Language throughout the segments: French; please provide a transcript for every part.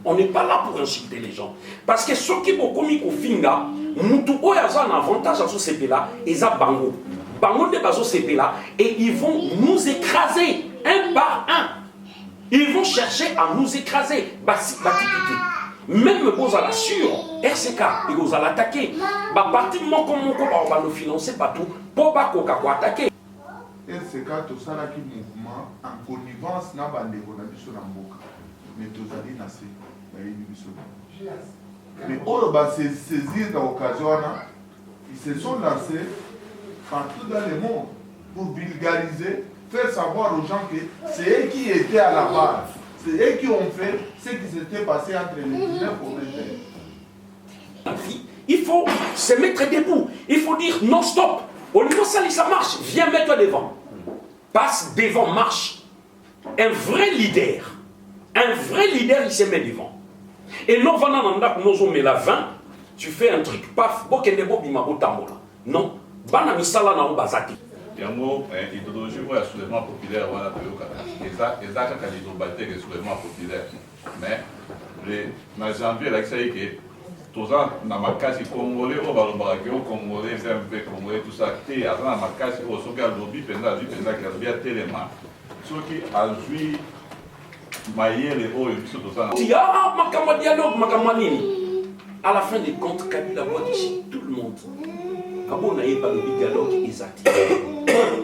On n'est pas là pour insulter les gens. Parce que ceux qui ont commis au finga, mutu oyaza un avantage à ce CP là, ils ont bango. Bango de bazo CP là, et ils vont nous écraser un par un. Ils vont chercher à nous écraser. Même vous allez sur RCK, ils vont l'attaquer. Parti comme on va nous financer partout pour pas qu'on attaquer. RCK, tout ça là qui mouvement en connivence n'a pas de sur la boca. Mais tout ça dit nassé. Mais on va se saisir dans l'occasion, ils se sont lancés partout dans le monde pour vulgariser, faire savoir aux gens que c'est eux qui étaient à la base. C'est eux qui ont fait ce qui s'était passé entre les 19 et 21. Il faut se mettre debout. Il faut dire non stop. Au niveau ça marche. Viens mettre devant. Passe devant, marche. Un vrai leader, il se met devant. Et non, tu fais un truc, paf, non, bana misala na obazati. Yango idéologie ou soulèvement populaire wala toyokaka. Ezaka ka l'idéologie que soulèvement populaire. Mais na janvier là ça que toza na makasi congolais au balobaka ke congolais MV congolais tout ça té avant na makasi au soka lobby penza du penza que bien téléma. Soki azui mayele oyo biso toza na. Ti makama dialogue makama nini. À la fin des comptes, Kabila voit ici tout le monde. Kabo na yeba le dialogue exact.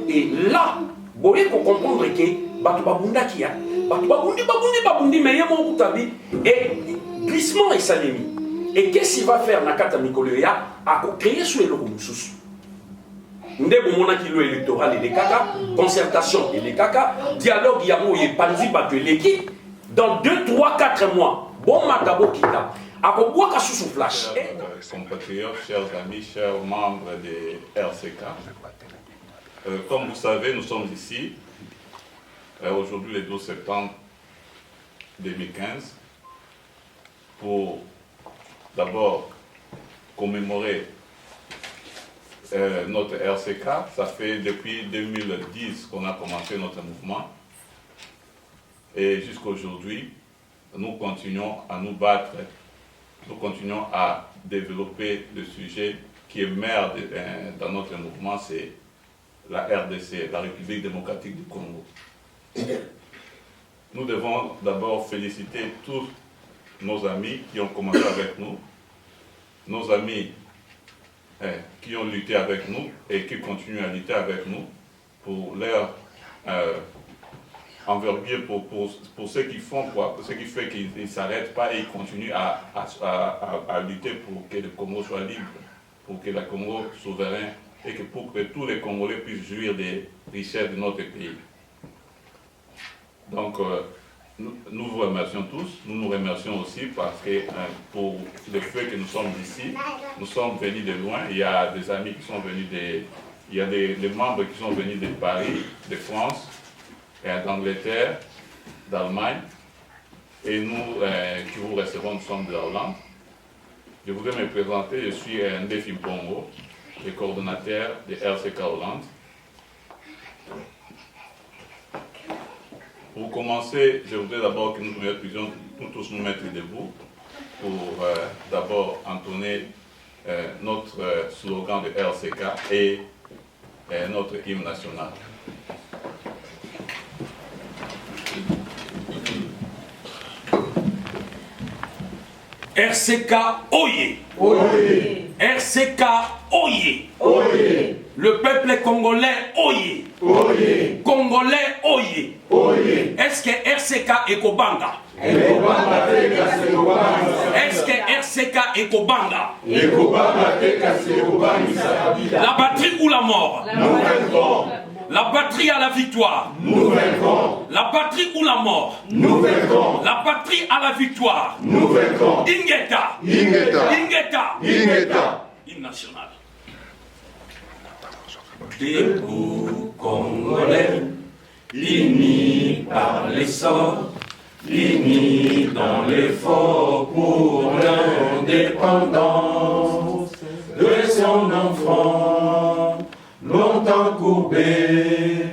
Et là, vous voyez qu'on comprendre que batu babunda kia, batu babundi mais yemo utabi et glissement et salemi. Et qu'est-ce qu'il va faire Nakata Mikoleya à créer sur le Mususu. Ndebo monaki lo électoral et les caca, concertation et les caca, dialogue yamo et panzi batu l'équipe dans 2, 3, 4 mois. Bon makabo kita. Compatriotes, chers amis, chers membres de RCK, comme vous savez, nous sommes ici, aujourd'hui le 12 septembre 2015, pour d'abord commémorer notre RCK. Ça fait depuis 2010 qu'on a commencé notre mouvement, et jusqu'à aujourd'hui, nous continuons à nous battre. Nous continuons à développer le sujet qui est mère dans notre mouvement, c'est la RDC, la République démocratique du Congo. Nous devons d'abord féliciter tous nos amis qui ont commencé avec nous, nos amis qui ont lutté avec nous et qui continuent à lutter avec nous pour leur envergure pour ce qu'ils font, pour ce qui fait qu'ils ne s'arrêtent pas et ils continuent à lutter pour que le Congo soit libre, pour que le Congo soit souverain et pour que tous les Congolais puissent jouir des richesses de notre pays. Donc, nous vous remercions tous, nous nous remercions aussi parce que pour le fait que nous sommes ici, nous sommes venus de loin, il y a des amis qui sont venus il y a des membres qui sont venus de Paris, de France, d'Angleterre, d'Allemagne, et nous qui vous recevons, nous sommes de la Hollande. Je voudrais me présenter, je suis Ndefi Mpongo, le coordonnateur de RCK Hollande. Pour commencer, je voudrais d'abord que nous puissions tous nous mettre debout pour d'abord entonner notre slogan de RCK et notre hymne national. RCK Oye. Oye. RCK Oye. Oye. Le peuple congolais Oye. Oye. Congolais Oye. Oye. Est-ce que RCK est Kobanga? Est-ce que RCK est Kobanga? La patrie ou la mort? Nous vaincrons. La patrie à la victoire. Nous vaincrons. La patrie ou la mort? Nous vaincrons. La patrie à la victoire. Nous vaincrons. Ingeta. Ingeta. Ingeta. Ingeta. Hymne national. Debout Congolais, unis par les sorts, unis dans l'effort pour l'indépendance de son enfant, longtemps courbé,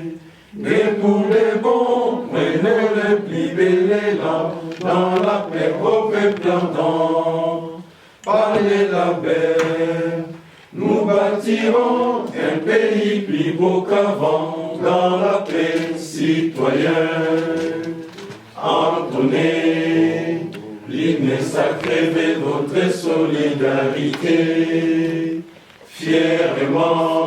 et pour les bons, prenez le plus bel élan dans la paix européenne. bâtirons un pays plus beau qu'avant, dans la paix citoyenne. Entonnez l'hymne sacré de votre solidarité, fièrement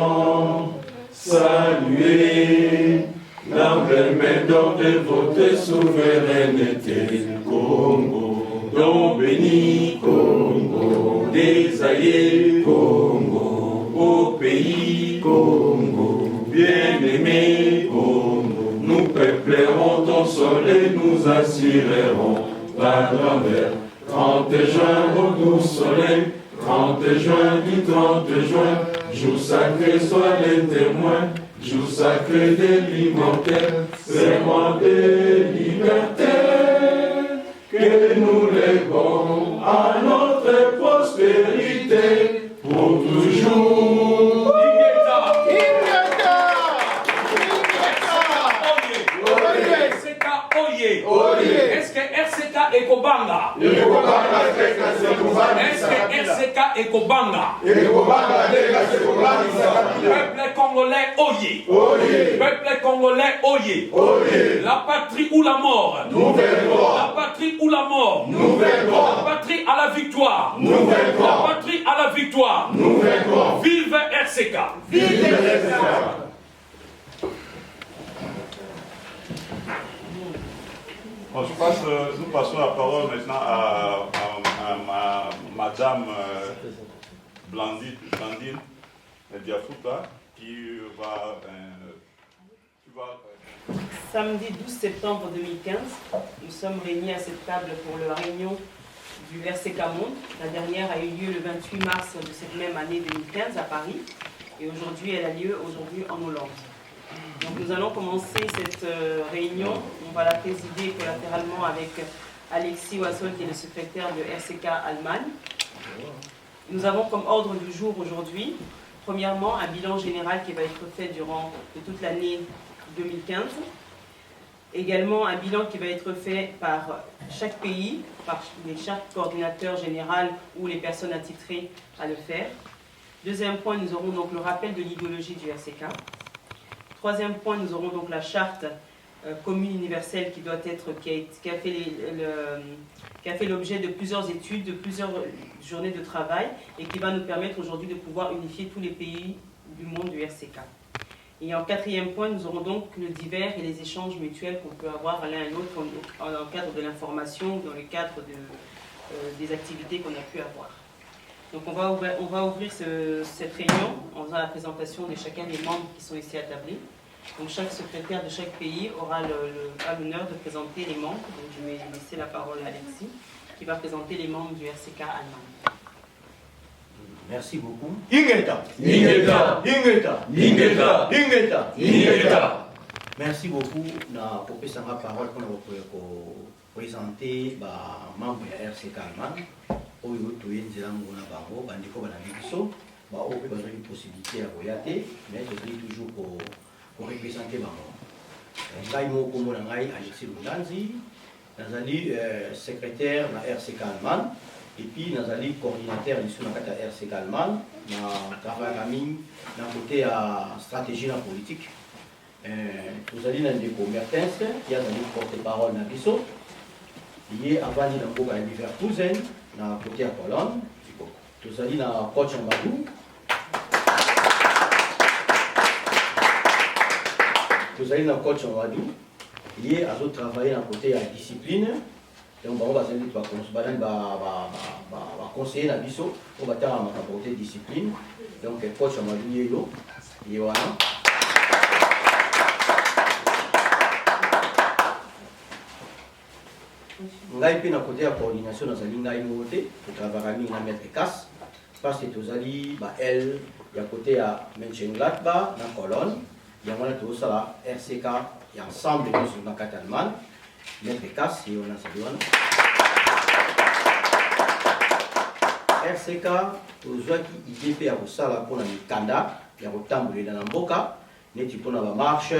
saluez l'emblème d'or de votre souveraineté. Congo, don béni, Congo, désaillé, Congo, au pays, Congo, bien-aimé, Congo, nous peuplerons ton sol et nous assurerons la grandeur. 30 juin, au doux soleil, 30 juin, du 30 juin, jour sacré, sois les témoins, jour sacré de l'immortel, serment de liberté, que nous léguons à notre prospérité pour toujours. Est-ce que RCK est Kobanga? Est-ce que RCK est Kobanga? Peuple congolais, oyez. Peuple congolais, oyez. La patrie ou la mort. La patrie ou la mort. La patrie à la victoire. La patrie à la victoire. Vive RCK. Vive RCK. Bon, nous passons la parole maintenant à Madame Blandine Diafouta qui va... Samedi 12 septembre 2015, nous sommes réunis à cette table pour la réunion du RCK Monde. La dernière a eu lieu le 28 mars de cette même année 2015 à Paris et aujourd'hui elle a lieu aujourd'hui en Hollande. Donc nous allons commencer cette réunion, on va la présider collatéralement avec Alexis Wassol qui est le secrétaire de RCK Allemagne. Nous avons comme ordre du jour aujourd'hui, premièrement un bilan général qui va être fait durant toute l'année 2015. Également un bilan qui va être fait par chaque pays, par chaque coordinateur général ou les personnes attitrées à le faire. Deuxième point, nous aurons donc le rappel de l'idéologie du RCK. Troisième point, nous aurons donc la charte commune universelle qui a fait l'objet de plusieurs études, de plusieurs journées de travail et qui va nous permettre aujourd'hui de pouvoir unifier tous les pays du monde du RCK. Et en quatrième point, nous aurons donc le divers et les échanges mutuels qu'on peut avoir l'un et l'autre dans le cadre de l'information ou dans le cadre des activités qu'on a pu avoir. Donc on va ouvrir cette réunion en faisant la présentation de chacun des membres qui sont ici établis. Donc chaque secrétaire de chaque pays aura l'honneur de présenter les membres. Donc je vais laisser la parole à Alexis qui va présenter les membres du RCK Allemagne. Merci beaucoup. Ingeta. Merci beaucoup pour la parole pour présenter les membres de RCK Allemagne. Oyo toyenzi lango na bango bandiko bana biso ba oyo bazali possibilité ya koyate mais tozali toujours pour représenter bango. Ngai moko mona ngai Alexis Lundanzi nazali secrétaire na RCK Allemagne et puis nazali coordinateur ici na kata RCK Allemagne na travail mingi na côté à stratégie na politique. Tozali na ndeko Mertens qui azali porte-parole na biso lié avant na mboka ya Leverkusen na côté à Pologne, tozali na coach Amadou, tozali na coach Amadou, lié à d'autres travailler na côté à discipline, donc on va s'aider ba conseiller na biso, on va faire ma côté discipline, donc coach Amadou yelo, wana. Ngai pe na côté ya coordination nazali ngai moté to travailler mingi na mettre casse parce que tozali ba L ya côté ya Mönchengladbach na Cologne ya mona to sala RCK ya ensemble nous na Allemagne mettre casse et on a ça douane RCK tozwaki idée pe ya kosala pona mikanda ya kotambolela na mboka neti pona ba marche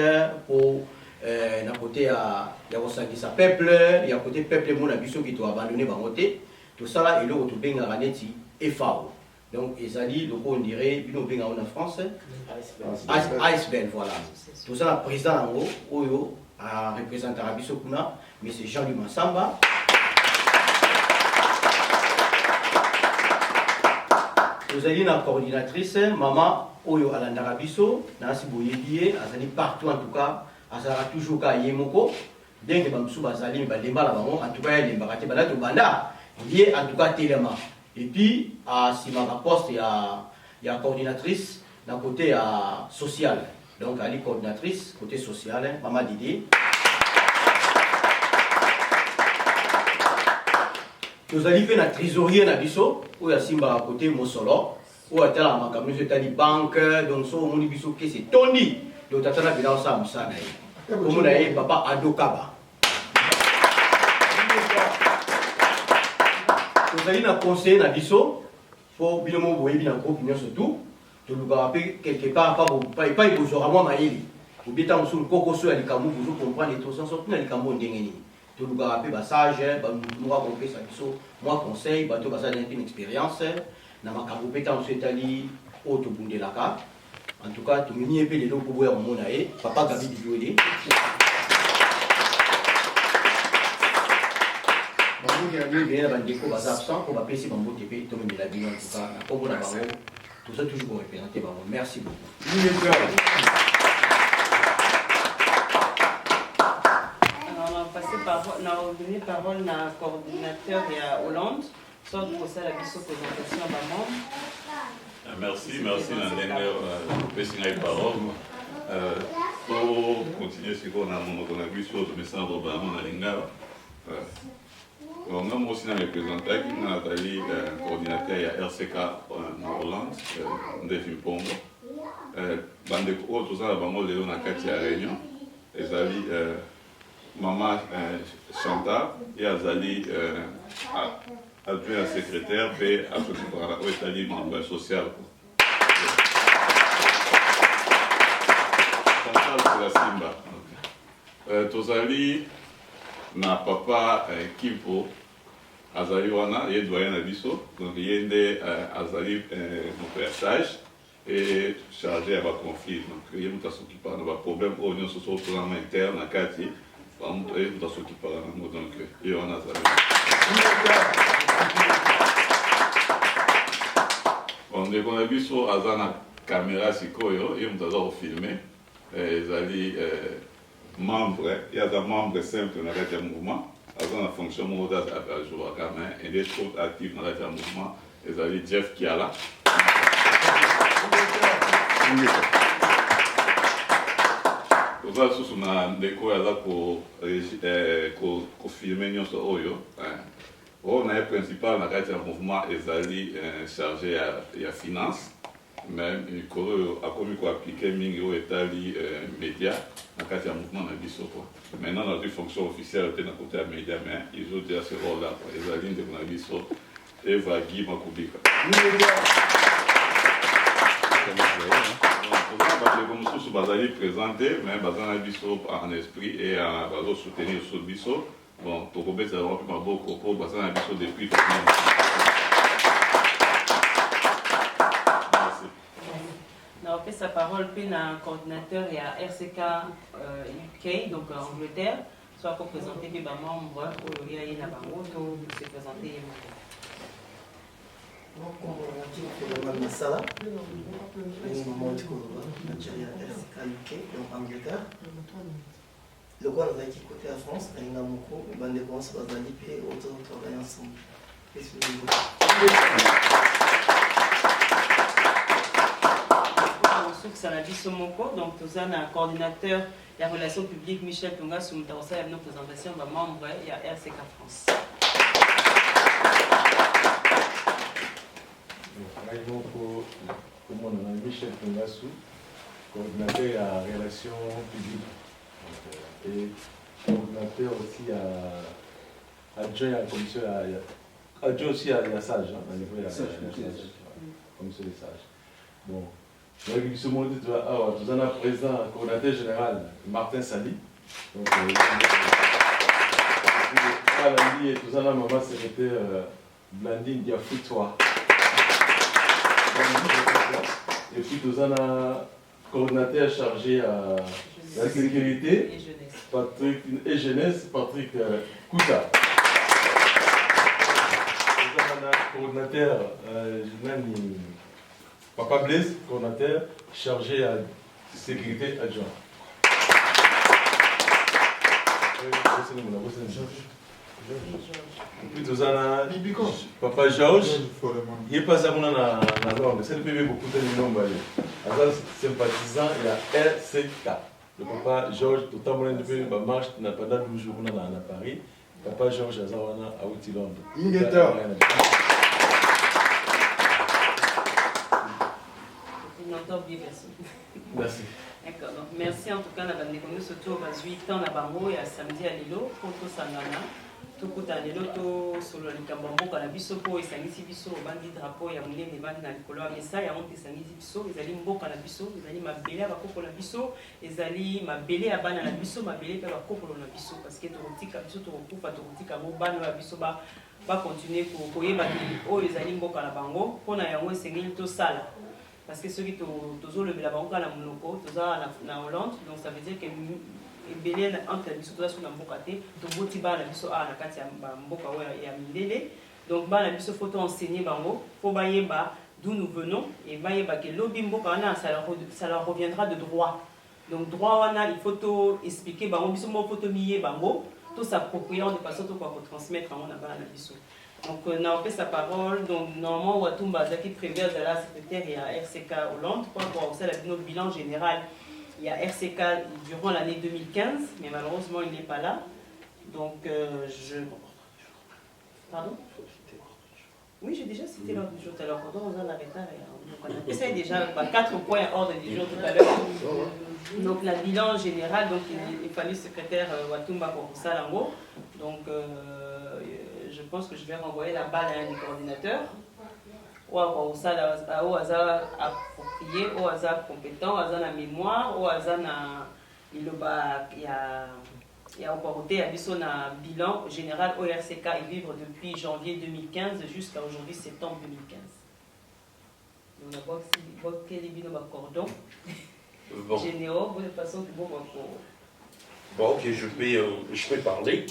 pour na côté ya kosangisa peuple ya côté peuple mona biso qui to abandonner bango te to sala eloko to benga neti FAO Donc, Ezali, le on dirait, bino benga en France, Iceberg, voilà. Tout ça, le président Nango, Oyo, a représenté Arabiso Kuna, mais c'est Jean-Louis Massamba. Vous avez une coordinatrice, Maman Oyo Alandarabiso, Nancy Boyedie, Azali partout en tout cas, Azara toujours ka Yemoko, bien que Bamsou Bazali, Balemba la Maman, en tout cas, il y a des Balato Banda, lié en tout cas Téléma. Et puis, à Simama Poste, il y a coordinatrice d'un côté social. Donc, elle est coordinatrice, côté social, Maman Didi. Nous allons faire la trésorier na biso, où il y a Simba à côté Mosolo, où il y a la banque, donc so on biso que c'est Tony, donc il y a bien ça Moussa comme on a eu papa Adokaba. Nous allons conseiller na biso, pour bien mo boyer bien groupe bien surtout, de nous rappeler quelque part pas il besoin à moi maïli. Ou bien tant sur le coco sur les camous vous comprendre les choses surtout les camous ndengeni. Tout le monde a passage, moi conseil, bateau passage une expérience, na ma compétence c'est-à-dire auto bundelaka. En tout cas, tout le monde est les locaux pour mon aïe, papa Gabi Dioué. Bambo qui a bien bien la bandeko basa absent pour passer Bambo TP tout le monde la bien en tout cas, na combo na Bambo. Tout ça toujours pour représenter Bambo. Merci beaucoup. On a donné parole à un coordinateur et à Hollande, soit pour ça la présentation à maman. Merci Nandenge pour la parole. Pour continuer ce qu'on a vu sur le message de Nalinga, on a aussi représenté Nathalie, coordinateur à RCK en Hollande, Ndéfi Pongo. Bandeko, tout ça, on a Katia Réunion, Ezali. Maman Chantal et Azali adjoint secrétaire et Azali membre social. Chantal pour la Simba. Tozali na papa Kipo Azali wana et doyen Abisso donc il y a Azali mon sage et chargé à conflit donc il y a mutation qui parle de problème au niveau social interne à quartier. Donc, il y en a on a vu sur la caméra, et on a filmé. Les membres, il y a des membres simples dans le mouvement, dans la fonction modale à jour à main, et des choses actives dans le mouvement, les Jeff qui est là. Nous avons des cours pour filmer nous sur Oyo. On est principal dans le mouvement Ezali chargé à la finance, mais il a commis quoi appliquer Mingo et Tali médias dans le mouvement de Bissoko. Maintenant, dans une fonction officielle de côté des médias, mais ils ont déjà ce rôle-là. Ezali de Bissoko et Vagui Makubika. Comme nous sommes présentés, mais nous en esprit et nous soutenir sur le biseau. Bon, pour que ça va plus beaucoup pour nous depuis. On a fait sa parole puis un coordinateur et à RCK UK, donc en Angleterre, soit pour présenter les membres au Loya et Nabango, pour se présenter. Masala, maman du Nigeria, RCK UK, donc Angleterre. Le roi nous a dit côté à France, il y a beaucoup, il y a des bons, il y a des pays, autour de travailler ensemble. Donc, nous avons un coordinateur de la relation publique, Michel Tunga, sous notre présentation, membre et à RCK France. Pour mon nom, Michel Tungassou, coordinateur à relations publiques et coordinateur aussi à adjoint à la commission, adjoint aussi à la SAGE, à niveau de la commission des sages. Bon, donc ce monde nous avons un président, coordinateur général, Martin Sali. Donc, et tout ça, maman secrétaire Blandine Diafoutoua. Et puis nous avons un coordinateur chargé à la sécurité et jeunesse, Patrick Kouta. Nous avons un coordinateur, Papa Blaise, coordinateur chargé à la sécurité adjoint. Et puis nous avons Papa Georges, il est passé à la langue, c'est le bébé beaucoup de noms. Il est sympathisant et à RCK. Le papa Georges, tout le monde a marche pendant 12 jours à Paris. Papa Georges Azawana à Outilande. Il est là. Il n'entend bien personne. Merci. D'accord, donc merci en tout cas, nous avons surtout 8 ans à Bango et à samedi à Lilo, pour tout Sangana. Tout le temps, Lilo, tout sur le Kambambo, quand la bisopo et Sangisi Biso, au bandi drapeau, il y a des bandes dans le color, mais ça, il y a honte Sangisi Biso, ils allaient mboka la biso, ils allaient m'abélé à Bako la biso, ils allaient m'abélé à Bana la biso, m'abélé à Bako la biso, parce que Torotique a biso, Torocoup, Torotique a Mobano la biso, va continuer pour y battre, oh, ils allaient mboka la bango, pour na yango, c'est tout sale. Parce que ceux qui ont le banque à la Monaco, en Hollande, donc ça veut dire que Belé entre les biso sur la mbokate, donc botiba la biso a la katia mboka ya mindele, donc ba la biso photo enseigner bango, faut bayeba d'où nous venons et bayeba que lobby mboka wana ça leur reviendra de droit. Donc droit wana il faut tout expliquer bango biso mo photo mié bango, tout s'approprier de façon tout quoi pour transmettre bango na ba la biso. Donc, on a fait sa parole. Donc, normalement, Watumba qui prévient de la secrétaire et à RCK Hollande. Pour notre bilan général, il y a RCK durant l'année 2015, mais malheureusement, il n'est pas là. Donc, Pardon? Oui, j'ai déjà cité l'ordre du jour tout à l'heure. On essaie déjà 4 points ordre du jour tout à l'heure. Donc, le bilan général, donc, il fallait secrétaire Watumba pour Salango. Donc, je pense que je vais renvoyer la balle à un des coordinateurs. Au hasard approprié, au hasard compétent, au hasard la mémoire, au hasard il y a opportunité à un bilan général ORCK et vivre depuis janvier 2015 jusqu'à aujourd'hui septembre 2015. On a voir quel est le cordon généraux de façon que bon. Bon, ok, je peux parler.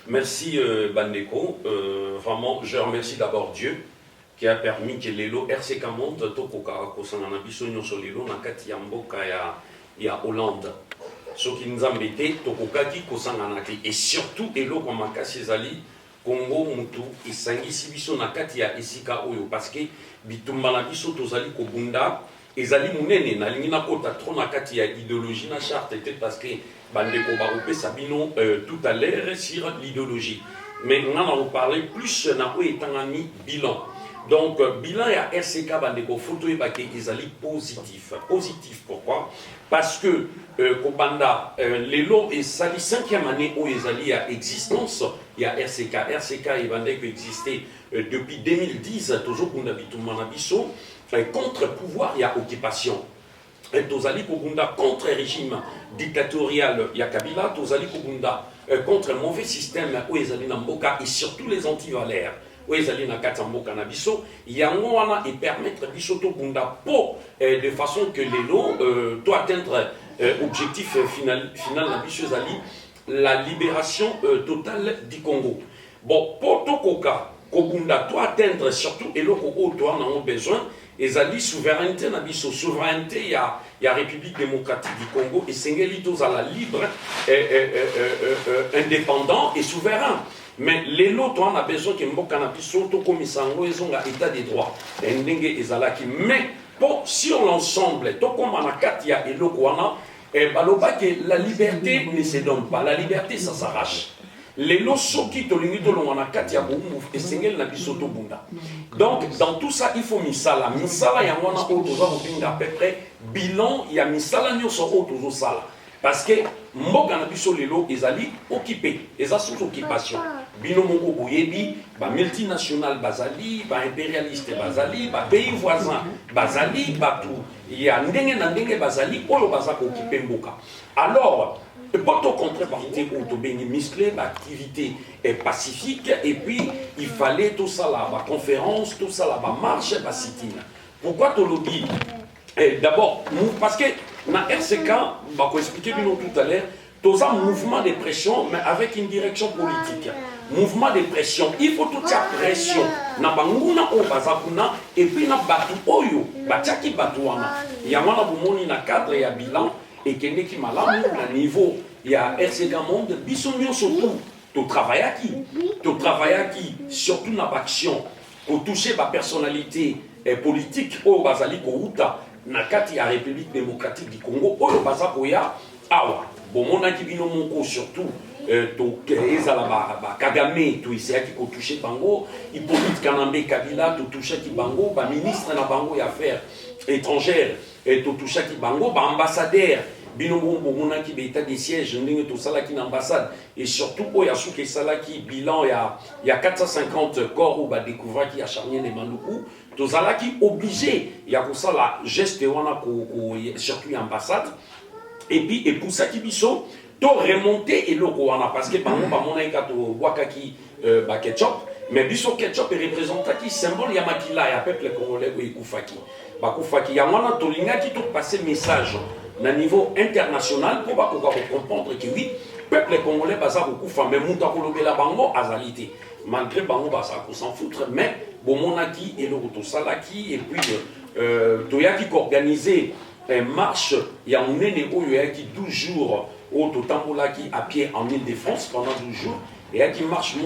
Merci Bandeko. Vraiment, je remercie d'abord Dieu qui a permis que l'élo RCK monte tokoka kosangana biso nyonso lelo na kati ya mboka ya Hollande. Ce qui nous embêtait tokokaki kosangana te et surtout eloko makasi ezali Congo mutu esangisi biso na kati ya esika oyo parce que bitumba na biso tozali kobunda ezali munene nalingi nakota trop na kati ya idéologie na charte peut-être parce que bandeko bakopesa bino tout à l'heure sur l'idéologie. Mais on en a parlé plus na oyo etangani bilan. Donc bilan ya RCK bandeko photo ebake ezali positif. Positif pourquoi? Parce que Kobanda lelo ezali 5e année où ezali ya existence ya RCK. RCK ebandeko existé depuis 2010 toujours kuna bitumba na biso contre pouvoir ya occupation. Tozali Kobunda contre régime dictatorial ya Kabila, Tozali Kobunda contre le mauvais système où ezali na mboka et surtout les antivalaires où ezali na kati mboka na biso yango wana et permettre biso to bunda po de façon que lelo doit atteindre objectif final na biso ezali la libération totale du Congo. Bon pour to koka Kobunda doit atteindre surtout eloko o to na on besoin ezali souveraineté na biso souveraineté ya République démocratique du Congo et sengeli tozala libre indépendant et souverain. Mais les lots on a besoin que mboka na biso to komisango ezonga état de droit ndenge ezalaki mais pour sur l'ensemble to comme na kati ya eloko wana baloba que la liberté ne se donne pas, la liberté ça s'arrache. Les lots qui tolingi to longana kati ya boumou et sengel na biso to bunda. Donc dans tout ça il faut misala ya wana o toza robinga à peu près bilan ya misala nyoso o tozo sala parce que mboka na biso lelo ezali occupé eza sous occupation bino moko boyebi ba multinational bazali ba impérialiste bazali ba pays voisins bazali batu ya ndenge na ndenge bazali oyo baza ko occuper mboka. Alors Votre contrepartie pour bien muscler l'activité est pacifique et puis il fallait tout ça là, la conférence, tout ça là, la marche, la sit-in. Pourquoi tu le dis? D'abord, parce que dans RCK, je vais expliquer tout à l'heure, tout ça mouvement de pression, mais avec une direction politique. Mouvement de pression, il faut toute cette pression. Na banguna o bazakuna et puis na batu oyo, batiaki batuana. Il y a wana bomoni na cadre ya bilan et kende ki malamu na niveau ya RCK Monde bisonyo surtout to travaillaki, surtout na action pour toucher ba personnalité politique o bazali ko uta na kati ya République démocratique du Congo oyo bazakoya awa bomonaki bino moko surtout to ezala ba Kagame to isaki ko toucher bango Hippolyte Kanambe Kabila to toucher ki bango ba ministre na bango ya affaires étrangères to toucher ki bango ba ambassadeur bino bomonaki ba état de siège ndenge to sala ki na ambassade et surtout oya souke sala ki bilan ya 450 corps ou ba découvrir ki acharné les Manduku to sala ki obligé ya ko sala geste wana ko surtout ambassade et puis et pour ça qui biso to remonter et le wana parce que par exemple mon aïka to wakaki ba ketchup mais biso ketchup est représenté symbole ya makila ya peuple congolais ko ikufaki ba kufaki ya wana to linga ki to passer message na niveau international pour ba ko comprendre que oui peuple congolais baza kufa mais muta ko lobela bango azalité malgré bango baza ko s'en foutre mais bomonaki et le to salaki et puis to yaki organiser marche ya munene oyo yaki 12 jours au Totambolaki à pied en Île-de-France pendant 12 jours et qui marche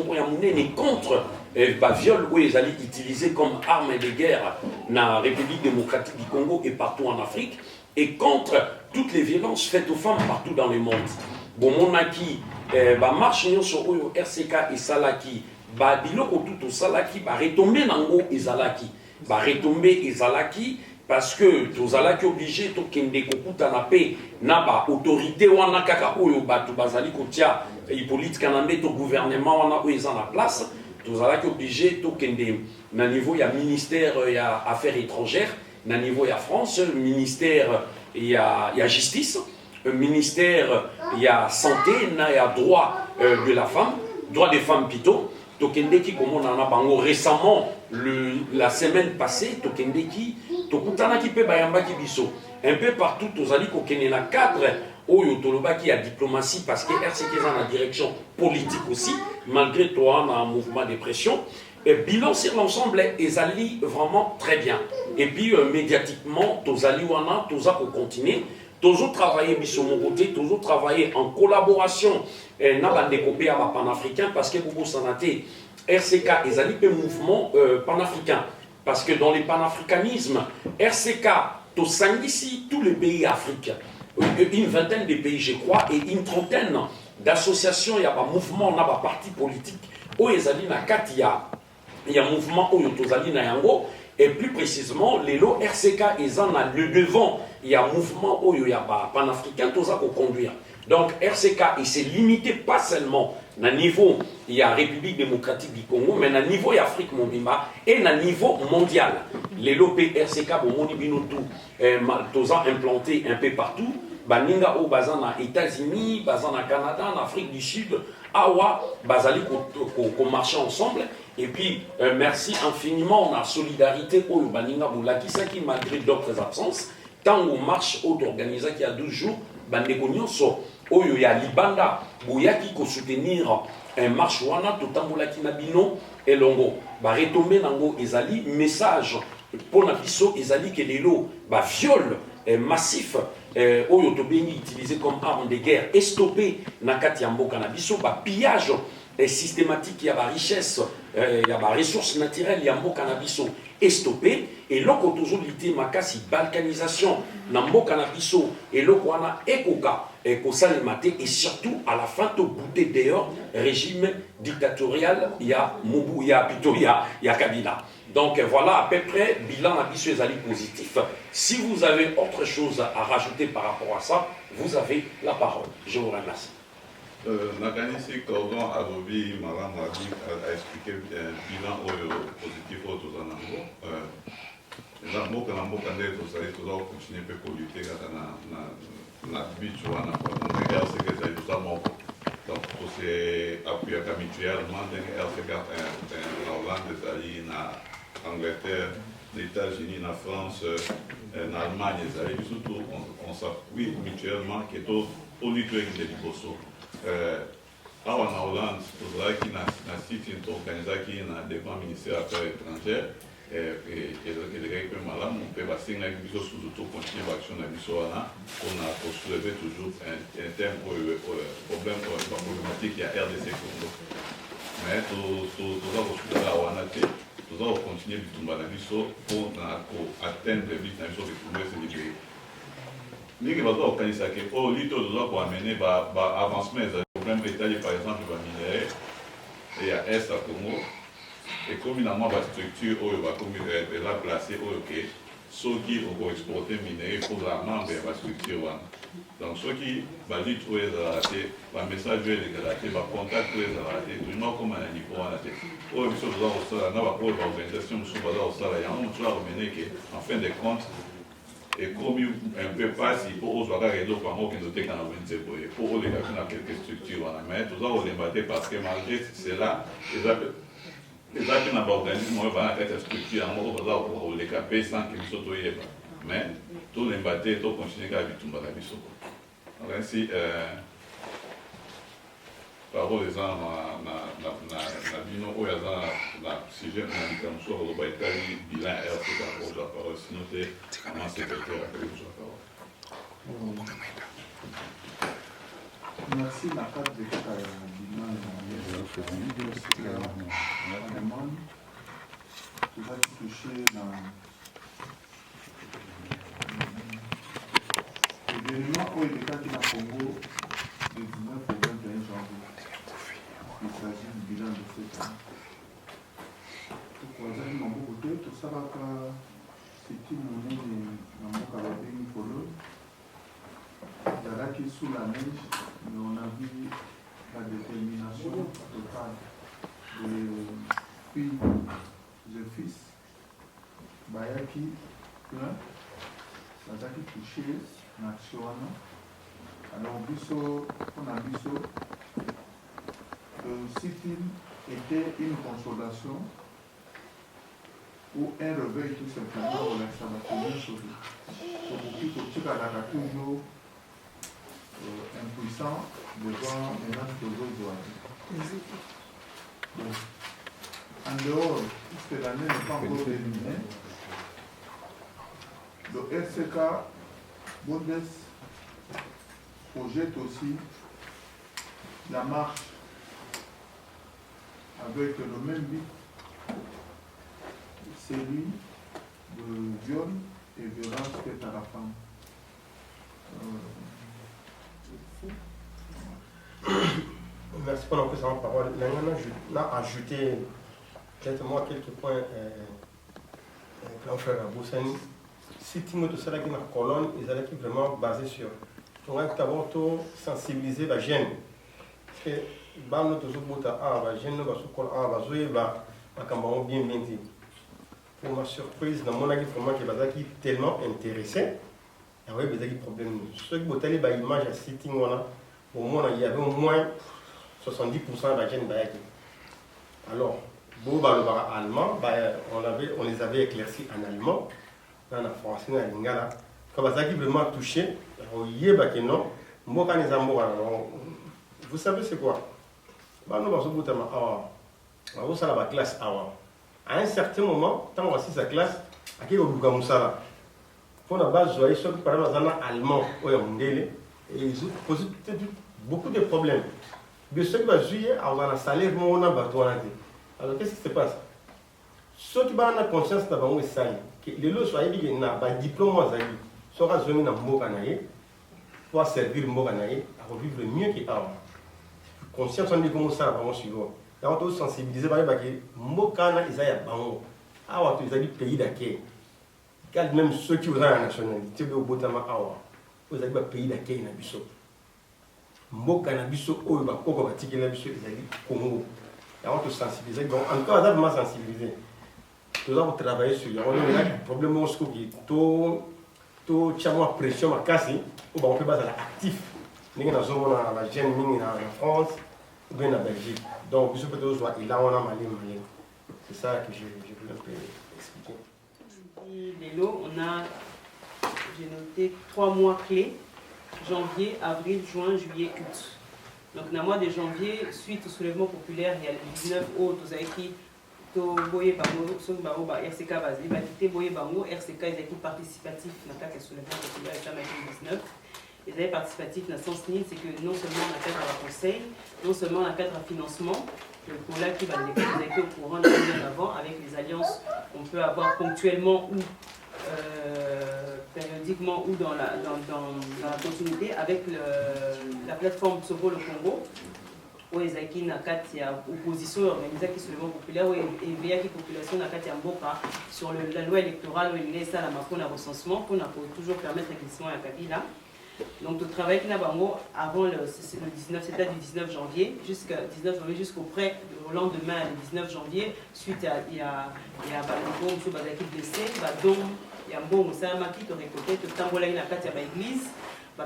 contre viol où ils allaient utiliser comme arme de guerre dans la République démocratique du Congo et partout en Afrique et contre toutes les violences faites aux femmes partout dans le monde. Bon monaki marche sur oyo RCK et Salaki biloko tout Salaki retomber nango ezalaki retomber ezalaki parce que tozalaki obligé to kende kokuta na pe na ba autorité wana kaka oyo batu bazali kotia Hippolyte Kanambe to gouvernement wana oyo eza na place tozalaki obligé to kende na niveau ya ministère ya affaires étrangères na niveau ya France ministère ya justice ministère ya santé na ya droit de la femme droit des femmes plutôt Tokendeki comme on en a bango récemment la semaine passée Tokendeki Tokutanaki pe bayambaki biso un peu partout tozali ko kenena cadre oyo tolobaki ya diplomatie parce que RCK est en direction politique aussi malgré toi on a un mouvement de pression et bilan sur l'ensemble ezali vraiment très bien et puis médiatiquement tozali wana toza ko continuer toujours travailler biso mon côté toujours travailler en collaboration na bandeko pe ya panafricain parce que beaucoup sanaté RCK ezali pe mouvement panafricain parce que dans les panafricanismes RCK tosangisi tous les pays africains une vingtaine de pays je crois et une trentaine d'associations il y a un mouvement na ba parti politique o ezali na kati il y a un mouvement oyo tozali na yango et plus précisément les lots RCK ils en a le devant il y a un mouvement oyo ya ba panafricain toza ko conduire donc RCK il s'est limité pas seulement na niveau il y a République démocratique du Congo mais na niveau Afrique mobimba et na niveau mondial les lots RCK bomoni bino tout toza implanté un peu partout baninga o bazana États-Unis bazana Canada en Afrique du Sud awa bazali ko marcher ensemble et puis merci infiniment on a solidarité oyo baninga bolakisa qui malgré d'autres absences tant on marche auto-organisé qui a 12 jours bandeko nyonso oyo ya libanda boyaki ko soutenir un marche wana totambolaki na bino elongo ba retomber nango ezali message pour na biso ezali que lelo ba viol massif oyo to bengi utilisé comme arme de guerre et stoppé na kati ya mboka na biso ba pillage systématique ya ba richesse ya ba ressources naturelles ya mboka na biso est stoppé et loko toujours lité makasi balkanisation na mboka na biso et loko wana ekoka kosalemate et surtout à la fin to bouter dehors régime dictatorial ya Mobu ya plutôt ya Kabila. Donc voilà à peu près bilan à biso ezali positif. Si vous avez autre chose à rajouter par rapport à ça, vous avez la parole. Je vous remercie. Nakanisi Cordon Arobi Maram a expliqué bilan positif au Tozanango. Na mboka nde tozali continuer pe ko lutter na bitu wana kwa RCK ezali toza moko donc appuya mutuellement ndenge RCK na Hollande ezali na Angleterre, les États-Unis, la France, l'Allemagne, surtout on s'appuie mutuellement que tout au litre de Liboso. En Hollande, qui na site organisé na devant ministère des Affaires étrangères et le règle malade, on peut passer na biso surtout continuer l'action na biso là pour soulever toujours un thème problème problématique il y a RDC Congo. Mais tout ça pour la wanate nous allons continuer à pour atteindre le but de se libérer. Nous allons organiser au lieu de amener avancement des problèmes détaillés par exemple le minerai et il y a Est à Congo et comme il y a une structure où il va placer ceux qui vont exporter minerai pour la membre de la structure. Donc ceux qui vont dire que le message est galaté, le contact est galaté, tout le monde comme un niveau à la tête. Au lieu de l'organisation, en fin de compte, et comme un peu pas si pour aux oreilles et par qui nous déclarent pour les gars dans quelques structures, mais tout ça on les battait parce que malgré cela, les actes dans l'organisme vont être structurés en mode pour les caper sans qu'ils soient mais tout les battait, tout continuer à vivre dans la vie. Donc ainsi, parole des gens na bino oyo aza na sujet na mosusu akoloba etali bilan RCK akozwa parole sinon te ama secrétaire akali kozwa parole. Merci na cadre de kaka ya bilan ya demande tozaki touché na événement oyo elekaki na Congo le 19 au 21 janvier. Il s'agit du bilan de cette année. Tokozali na mboka te tosalaka siti monene na mboka babengi Pologne. Ezalaki sous la neige, mais on a vu la détermination totale des filles et fils bayaki plein bazalaki touché na action wana. Alors biso mpona biso le sit-in était une consolation ou un réveil tout simplement relaxa bato nyonso tokoki kotikalaka toujours impuissant devant menace tozozwa te. En dehors, puisque l'année n'est pas encore terminée, le RCK Bondes projette aussi la marche avec le même but, celui de viol et violence faite à la femme. Merci pour la présente parole. On a ajouté peut-être moi quelques points que frère Boussani. Si tu me dis que la colonne, ils allaient vraiment basé sur. On va d'abord sensibiliser la jeune. Parce que bam notre zubota la jeune va se coller va jouer va bien dit. Pour ma surprise, dans mon avis vraiment qui va tellement intéressé. Ah oui, il y a des problèmes. Ceux qui ont des images à sitting au moins il y avait au moins 70% de la jeune bayaki. Alors, le allemand, on les avait éclaircis en allemand, en français, en lingala. Quand ça qui vraiment touché, vous savez c'est quoi? À un certain moment, quand on assiste sa classe, à qui on a pour la base, vous voyez, ceux qui parlent allemand, et ils ont posé beaucoup de problèmes. Mais ceux qui vont jouer, on a un salaire, on a un bateau. Alors qu'est-ce qui se passe? Ceux qui ont la conscience d'avoir un salaire, que les lots soient dit qu'il un diplôme, sera zone dans le Mokanaye, pour servir le Mokanaye, à revivre mieux qu'avant. Conscience, on dit comment ça, vraiment suivant. Et on doit sensibiliser par exemple que Mokana, ils aient un bango. Ah, ils ont dit pays d'accueil. Même ceux qui ont la nationalité, au Botama Awa, vous avez un pays d'accueil dans Bissau. Mboka na Bissau, au Bako, Batiki na Bissau, ils ont dit Congo. Et on doit sensibiliser. Donc, encore, on doit sensibiliser. Nous avons travaillé sur le problème qui est tout pression à casser, on peut baser actif. ndenge nazomona na bagene mingi na France ou bien na Belgique. Donc biso peut ozwa ila wana malemi. C'est ça que je voulais un peu expliquer. Lélo, j'ai noté 3 mois clés, janvier, avril, juin, juillet, août. Donc dans le mois de janvier, suite au soulèvement populaire, il y a le 19 août, vous avez qui Boye Bango, RCK Basé, Boye Bango, RCK est participatif dans le cadre du soulèvement populaire, ça m'a été 19. Les aides participatives dans le sens ni, c'est que non seulement dans le cadre du conseil, non seulement dans le cadre du financement, pour là qui va être au courant de avant avec les alliances qu'on peut avoir ponctuellement ou périodiquement ou dans la continuité avec la plateforme Sobo le Congo où il y a opposition organisée qui se lève populaire où il y a une population sur la loi électorale où il y a un recensement pour toujours permettre le glissement à Kabila. Donc le travail qui avant le 19, c'était du 19 janvier jusqu'au près au lendemain, le 19 janvier, suite à il y a qui blessé, donc il y a un bon qui te récolté, te tambola une carte à l'église,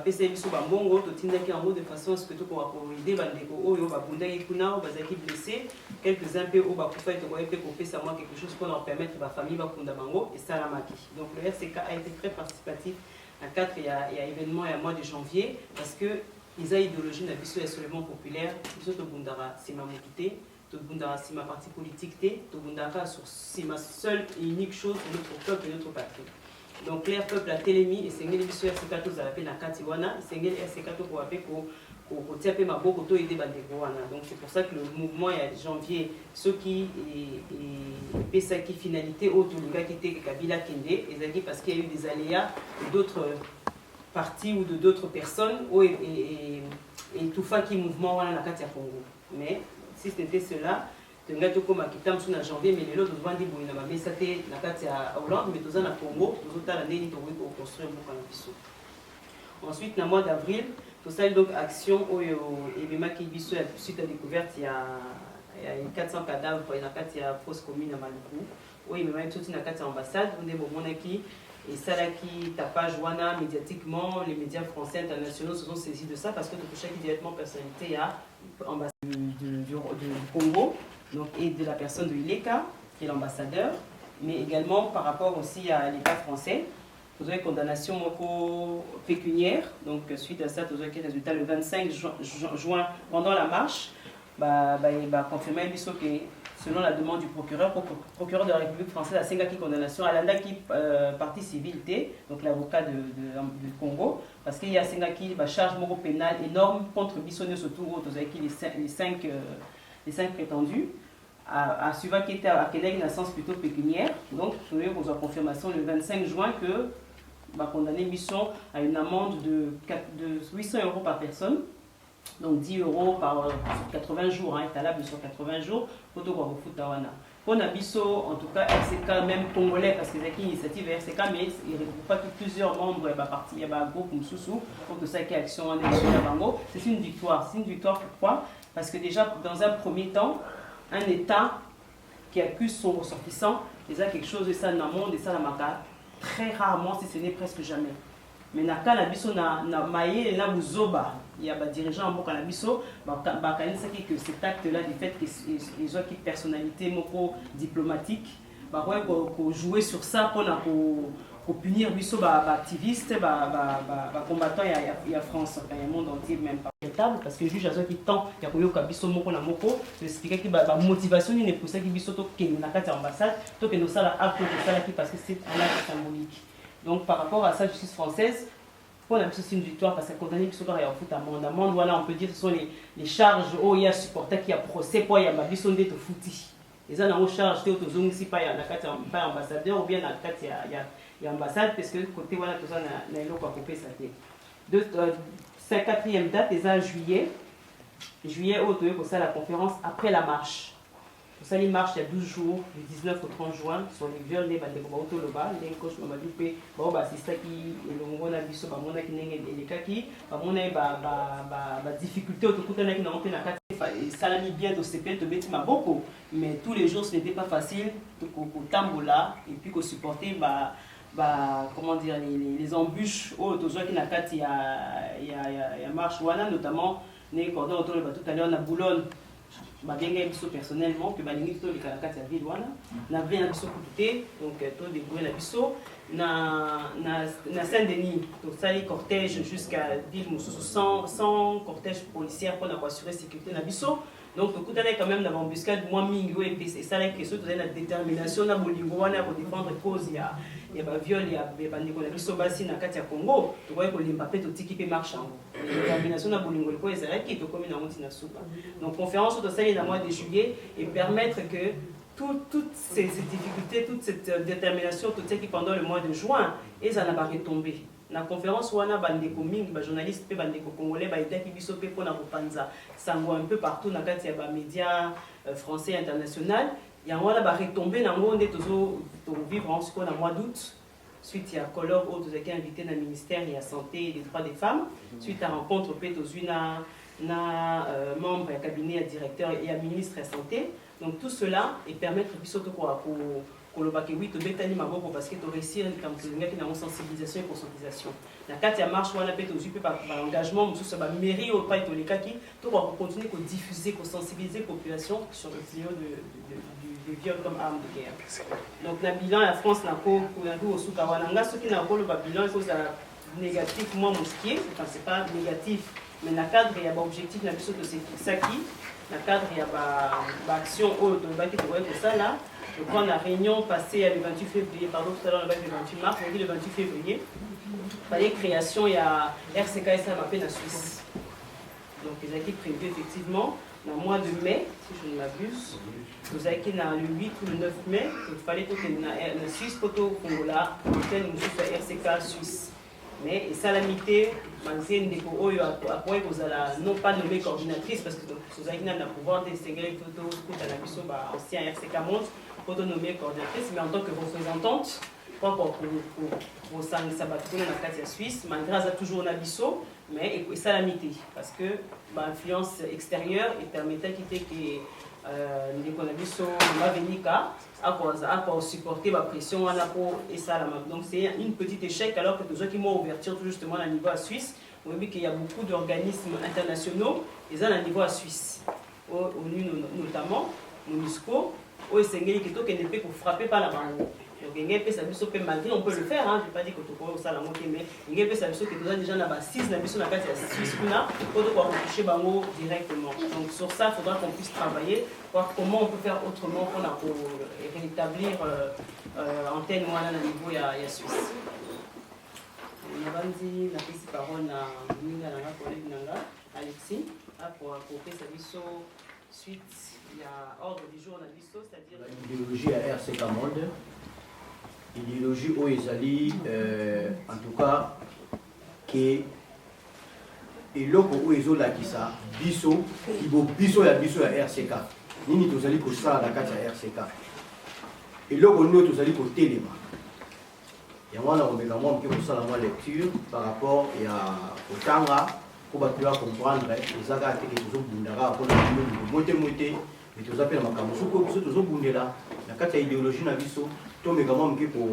PC biso bambongo to tindaki en de façon à ce que tout pour aider bandeko oyo babundaki kuna bazaki blessé quelques-uns peu au bakufa to ko pe ko pesa moi quelque chose pour leur permettre ba famille ba kunda bango et salamaki. Donc le RCK a été très participatif. En 4 il y a événement il y a mois de janvier parce que ils ont idéologie na biso ya soulèvement populaire biso to bundara sima mokité to bundara sima parti politique té to bundara sur sima seule et unique chose de notre peuple et notre patrie. Donc l'air peuple a télémi et c'est les biso RCK to za na katiwana c'est les RCK to ko apé ko tiapé maboko to aider bandeko wana. Donc c'est pour ça que le mouvement il y a janvier ceux qui et ça qui finalité autre le gars qui était Kabila Kende et parce qu'il y a eu des aléas d'autres partis ou de d'autres personnes et tout ça qui mouvement wana na katia Congo. Mais si c'était cela tu as comme Akitam sur janvier mais les autres vendent des na mais c'était na katia Hollande mais tous na Congo tous autres la neni to construire beaucoup na biso. Ensuite dans mois d'avril tout ça donc action et même qui biso suite à découverte il y a 400 cadavres il y a 4 fosse commune à Maluku oui mais même tout na 4 ambassades on est bon qui et ça là qui tapage wana médiatiquement les médias français internationaux se sont saisis de ça parce que tout chaque directement personnalité à ambassade du Congo donc et de la personne de Ileka qui est l'ambassadeur mais également par rapport aussi à l'État français. Vous avez condamnation pécuniaire, donc suite à ça, vous avez résultat le 25 juin pendant la marche, confirmer que selon la demande du procureur de la République française, la Sengaki condamnation à l'Andaki partie civile, donc l'avocat du Congo, parce qu'il y a Sengaki charge pénale énorme contre Bissonné surtout, vous avez les cinq prétendus. À suivre qui était à Québec dans le sens plutôt pécuniaire, donc vous avez vos confirmation le 25 juin que condamné Bisson à une amende de 800 € par personne, donc 10 € sur 80 jours, étalable sur 80 jours, pour tout le Futawana. Pour Nabiso, en tout cas, RCK, même congolais, parce que c'est une initiative RCK, mais il ne regroupe pas plusieurs membres, il y a un groupe comme Soussou, pour que ça ait action en Bango. C'est une victoire. C'est une victoire pourquoi? Parce que déjà, dans un premier temps, un État qui accuse son ressortissant, il y a quelque chose de ça dans le monde et ça dans ma carte. Très rarement, si ce n'est presque jamais. Mais dans le cas de Maïe et Muzoba, il y a des dirigeants en Canabiso, que cet acte-là, du fait que les autres personnalités diplomatiques, jouer sur ça pour punir Bisso, activistes, combattants, il y a France, il y a le monde entier même pas. Parce que le juge a qui tend, il y a un Bisso Moko na Moko, expliquer que la motivation n'est pour ça que Bisso qui est dans l'ambassade, que nous sommes acte parce que c'est un acte symbolique. Donc par rapport à ça, justice française, pour la c'est une victoire parce que condamné Bisso par un foot amende, voilà, on peut dire que ce sont les charges où il y a supporter qui a procès pour il y a Bisso de fouti. Les gens ont charge de autozone si pas il y a un ambassadeur ou bien dans le cas il y a ambassade parce que côté voilà tout ça n'a pas coupé ça c'est la 4e date des ans juillet pour ça la conférence après la marche pour ça il marche il y a 12 jours du 19 au 30 juin sur les viols des bandeko loba les coach mama dupe c'est qui le ngona biso ba mona kinenge les kaki ba mona ba difficulté autokutana na onte na kati salami bien de CP to beti maboko mais tous les jours ce n'était pas facile de tambola et puis que supporter bah, comment dire, les embûches autour qui n'a il y a marche wana notamment les cordons autour de tout à l'heure na Boulogne bah bien biso personnellement que bah lingi to les kati ya ville wana na bien biso kuté donc to découvrir la biso na Saint-Denis donc ça les cortèges jusqu'à ville Moussousou sans cortège policier pour assurer la sécurité na biso. Donc, tout est quand même dans l'embuscade, moi, mingo, et ça, la question de la détermination, na bolingo, wana, pour défendre cause, il y a viol, il y a des risobasi, na Katia Congo, tu vois que l'Impapé, tout qui peut marcher. La détermination, na bolingo, et c'est là qui est comme une amouti na soupa. Donc, conférence autour de ça, il y a le mois de juillet, et permettre que toutes ces difficultés, toute cette détermination, tout ce qui pendant le mois de juin, et ça n'a pas retombé. La conférence wana bandeko mingi ba journaliste pe bandeko congolais ba itaki biso pe pona kopanza sango un peu partout na kati ya ba médias français international ya wana ba retomber na ngonde tozo vivre en ce qu'on a mois d'août suite à colloque où tous été invité na ministère de la santé et des droits des femmes suite à rencontre pe tozuna na membre ya cabinet ya directeur et ya ministre de la santé donc tout cela et permettre biso to ko kolobaki oui to betani maboko parce que to réussir comme tu ngaki na sensibilisation et conscientisation na kati ya marche wana pe to zupe par engagement mususu ba mairie au pas to lekaki to ko continuer ko diffuser ko sensibiliser population sur le fléau du viol comme arme de guerre. Donc na bilan la France na ko na ko suka wana nga soki na ko le bilan cause négatif moi mosquier enfin c'est pas négatif mais na cadre il y a ba objectif na biso to c'est ça qui na cadre il y a ba action au to ba ki to ko ça là. Je prends la réunion passée le 28 février, pardon, tout à l'heure le 28 mars, on dit le 28 février. Il fallait création, il y a RCK et ça m'appelle la Suisse. Donc les équipes prévues effectivement, dans le mois de mai, si je ne m'abuse, nous avons dans le 8 ou le 9 mai, il fallait que la Suisse, Poto, Congola, nous fait RCK Suisse. Mais et salamité, malgré une déco, après vous allez non pas nommer coordinatrice parce que vous avez le pouvoir distinguer les photos, ancien RCK Monde, pour nommer coordinatrice, mais en tant que représentante, pour Sabatou dans la Katia Suisse, malgré ça toujours en abisso, mais et salamité parce que l'influence extérieure et permettait quitter que l'économie va venir à supporter la pression et ça. Donc c'est un petit échec alors que tous ceux qui m'ont ouverture tout justement à niveau à Suisse, on voit qu'il y a beaucoup d'organismes internationaux et ça à niveau à Suisse, ONU notamment, MONUSCO, OSNG qui ne peut frapper par la banque. Donc, malgré on peut le faire, hein, je ne vais pas dire que tu peux ça la montée, mais il y a des personnes qui sont déjà dans la 6, la mission de la Suisse, pour pouvoir toucher Bango directement. Donc, sur ça, il faudra qu'on puisse travailler, voir comment on peut faire autrement pour rétablir antenne à niveau de Suisse. On a dit la prise de parole à collègue Alexis, pour apporter sa mission suite. Il y a ordre du jour dans l'ISO, c'est-à-dire l'idéologie à RCK Monde. Idéologie où ils allaient, en tout cas, que et l'autre où ils ont là qui ça, biso ya RCK. Nini tous allés pour ça la carte à RCK. Et l'autre nous tous allés pour téléma. Et moi on met vraiment que pour ça la lecture par rapport au tanga pour pouvoir comprendre les agates que tous autres bundara pour le moitié mais tous appellent ma camusou pour tous autres bundela la carte idéologie na biso to mais comment pour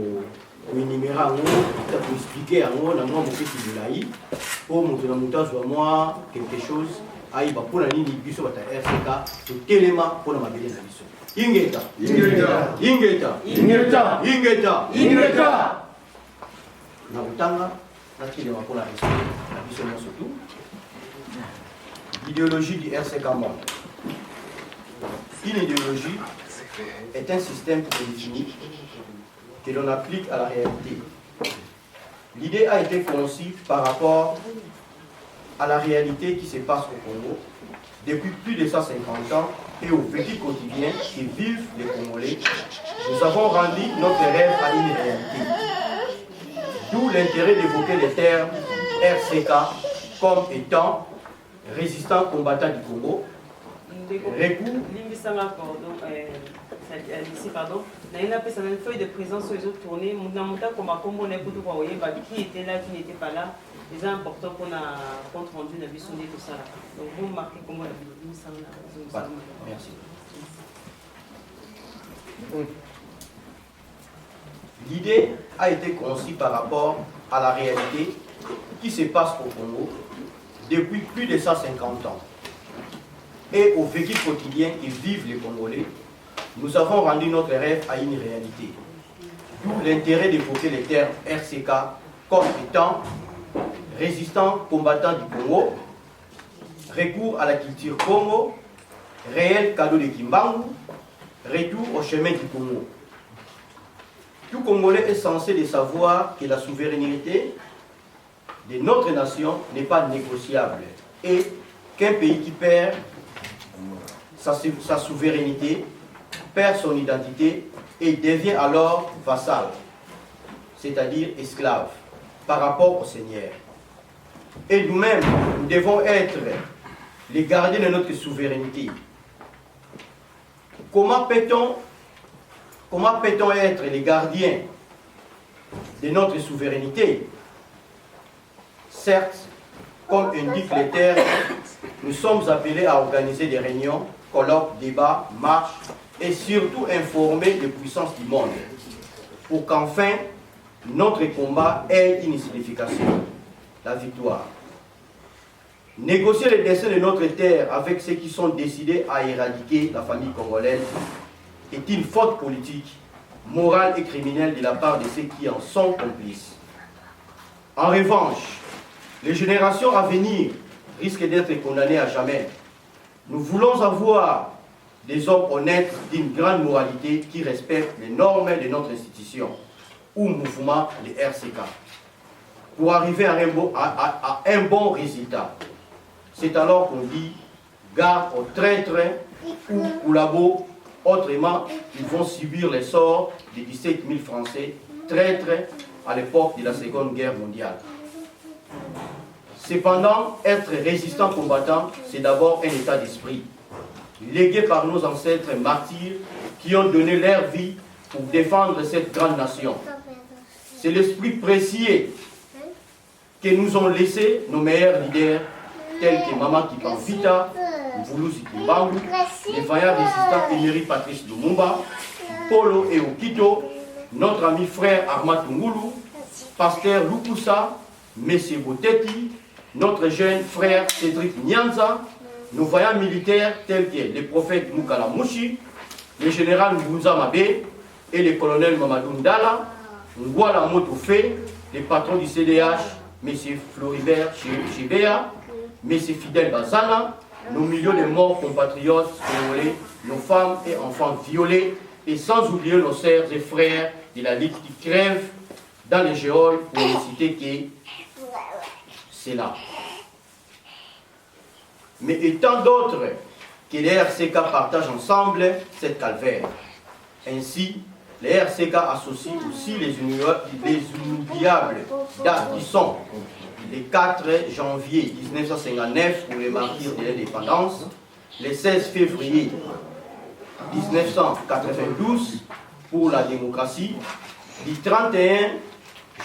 énumérer pour expliquer à moi dans moi mon petit de l'aïe pour montrer la montage sur moi quelque chose aïe bah pour la ligne biso bata RCK to téléma pour la mabele na biso ingeta na utanga na téléma pour la respect la biso surtout l'idéologie du RCK Monde. Une idéologie est un système politique que l'on applique à la réalité. L'idée a été conçue par rapport à la réalité qui se passe au Congo depuis plus de 150 ans et au petit quotidien que vivent les Congolais. Nous avons rendu notre rêve à une réalité. D'où l'intérêt d'évoquer les termes RCK comme étant résistant combattant du Congo. Ici, pardon, il y a une feuille de présence sur les autres tournées. Qui était là, qui n'était pas là. C'est important qu'on a compte rendu la vision de tout ça. Donc vous marquez comment la vision. Merci. L'idée a été conçue par rapport à la réalité qui se passe au Congo depuis plus de 150 ans et au vécu quotidien que vivent les Congolais. Nous avons rendu notre rêve à une réalité. D'où l'intérêt d'évoquer les termes RCK comme étant résistants combattants du Congo, recours à la culture Congo, réel cadeau de Kimbangu, retour au chemin du Congo. Tout Congolais est censé de savoir que la souveraineté de notre nation n'est pas négociable et qu'un pays qui perd sa souveraineté perd son identité et devient alors vassal, c'est-à-dire esclave, par rapport au Seigneur. Et nous-mêmes, nous devons être les gardiens de notre souveraineté. Comment peut-on être les gardiens de notre souveraineté? Certes, comme indique les termes, nous sommes appelés à organiser des réunions, colloques, débats, marches et surtout informer les puissances du monde pour qu'enfin notre combat ait une signification, la victoire. Négocier le destin de notre terre avec ceux qui sont décidés à éradiquer la famille congolaise est une faute politique, morale et criminelle de la part de ceux qui en sont complices. En revanche, les générations à venir risquent d'être condamnées à jamais. Nous voulons avoir des hommes honnêtes d'une grande moralité qui respectent les normes de notre institution ou mouvement de RCK pour arriver à un bon résultat. C'est alors qu'on dit garde aux traîtres ou collabos, autrement ils vont subir les sorts des 17 000 Français traîtres à l'époque de la Seconde Guerre mondiale. Cependant, être résistant combattant, c'est d'abord un état d'esprit, légué par nos ancêtres martyrs qui ont donné leur vie pour défendre cette grande nation. C'est l'esprit précieux que nous ont laissé nos meilleurs leaders, tels que Maman Kipanvita, Mvuluzi Kimbangu, les vaillants résistants Emery Patrice Lumumba, Polo et Okito, notre ami frère Armand Tungulu, Pasteur Lukusa, Messier Boteti, notre jeune frère Cédric Nyanza, nos vaillants militaires tels que le prophète Mukala Mouchi, le général Mbunza Mabé et le colonel Mamadou Ndala, Ngwala Motofé, les patrons du CDH, M. Floribert Chibea, M. Fidel Bazana, nos millions de morts compatriotes congolais, nos femmes et enfants violés, et sans oublier nos sœurs et frères de la Ligue qui crèvent dans les géoles pour ne citer que c'est là. Mais et tant d'autres que les RCK partagent ensemble cette calvaire. Ainsi, les RCK associent aussi les inoubliables dates qui sont le 4 janvier 1959 pour les martyrs de l'indépendance, le 16 février 1992 pour la démocratie, du 31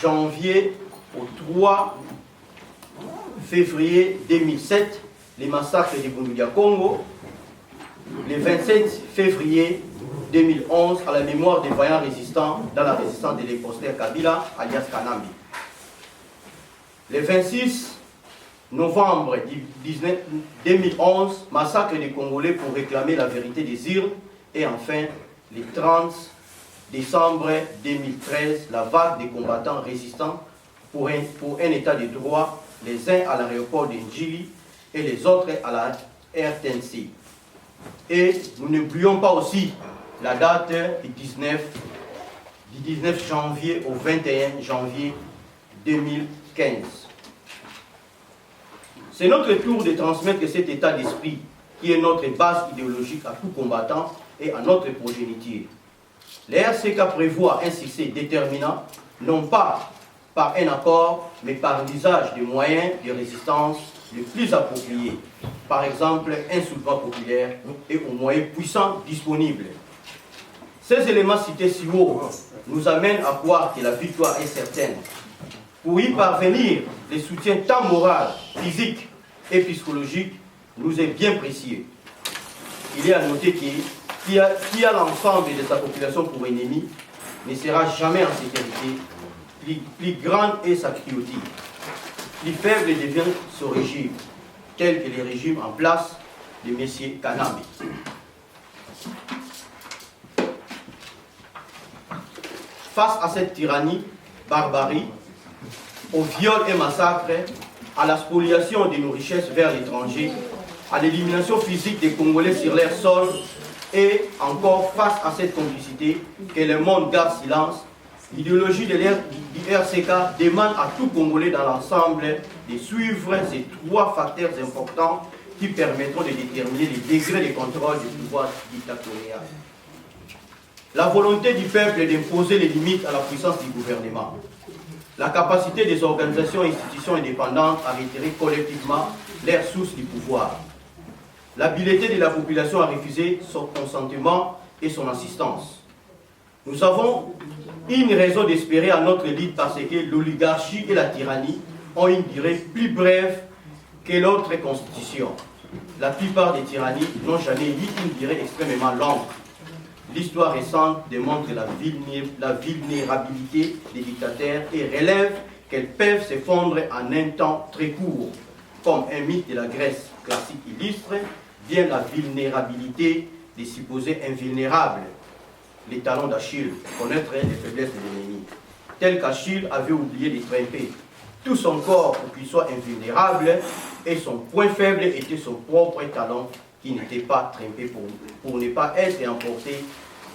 janvier au 3 février 2007, les massacres de Bunduya Congo, le 27 février 2011 à la mémoire des vaillants résistants dans la résistance de l'imposteur Kabila, alias Kanambi. Le 26 novembre 2011, massacre des Congolais pour réclamer la vérité des urnes. Et enfin, le 30 décembre 2013, la vague des combattants résistants pour un état de droit, les uns à l'aéroport d'Ndjili et les autres à la RTNC. Et nous n'oublions pas aussi la date du 19 janvier au 21 janvier 2015. C'est notre tour de transmettre cet état d'esprit qui est notre base idéologique à tout combattant et à notre progéniture. Les RCK prévoit un succès déterminant, non pas par un accord, mais par l'usage des moyens de résistance les plus appropriés. Par exemple, un soulèvement populaire et aux moyens puissants disponibles. Ces éléments cités si haut nous amènent à croire que la victoire est certaine. Pour y parvenir, le soutien tant moral, physique et psychologique nous est bien précieux. Il est à noter qu'il y a l'ensemble de sa population pour ennemi, ne sera jamais en sécurité. Plus grande est sa cruauté. Plus faible devient son régime, tel que les régimes en place de M. Kaname. Face à cette tyrannie, barbarie, au viol et massacre, à la spoliation de nos richesses vers l'étranger, à l'élimination physique des Congolais sur leur sol, et encore face à cette complicité que le monde garde silence, l'idéologie du RCK demande à tout Congolais dans l'ensemble de suivre ces trois facteurs importants qui permettront de déterminer les degrés de contrôle du pouvoir dictatorial. La volonté du peuple d'imposer les limites à la puissance du gouvernement. La capacité des organisations et institutions indépendantes à retirer collectivement leurs sources du pouvoir. L'habileté de la population à refuser son consentement et son assistance. Nous avons une raison d'espérer à notre élite parce que l'oligarchie et la tyrannie ont une durée plus brève que l'autre constitution. La plupart des tyrannies n'ont jamais eu une durée extrêmement longue. L'histoire récente démontre la vulnérabilité des dictateurs et relève qu'elles peuvent s'effondrer en un temps très court. Comme un mythe de la Grèce classique illustre, vient la vulnérabilité des supposés invulnérables. Les talons d'Achille, connaître les faiblesses de l'ennemi. Tel qu'Achille avait oublié de tremper tout son corps pour qu'il soit invulnérable, et son point faible était son propre talon qui n'était pas trempé pour ne pas être emporté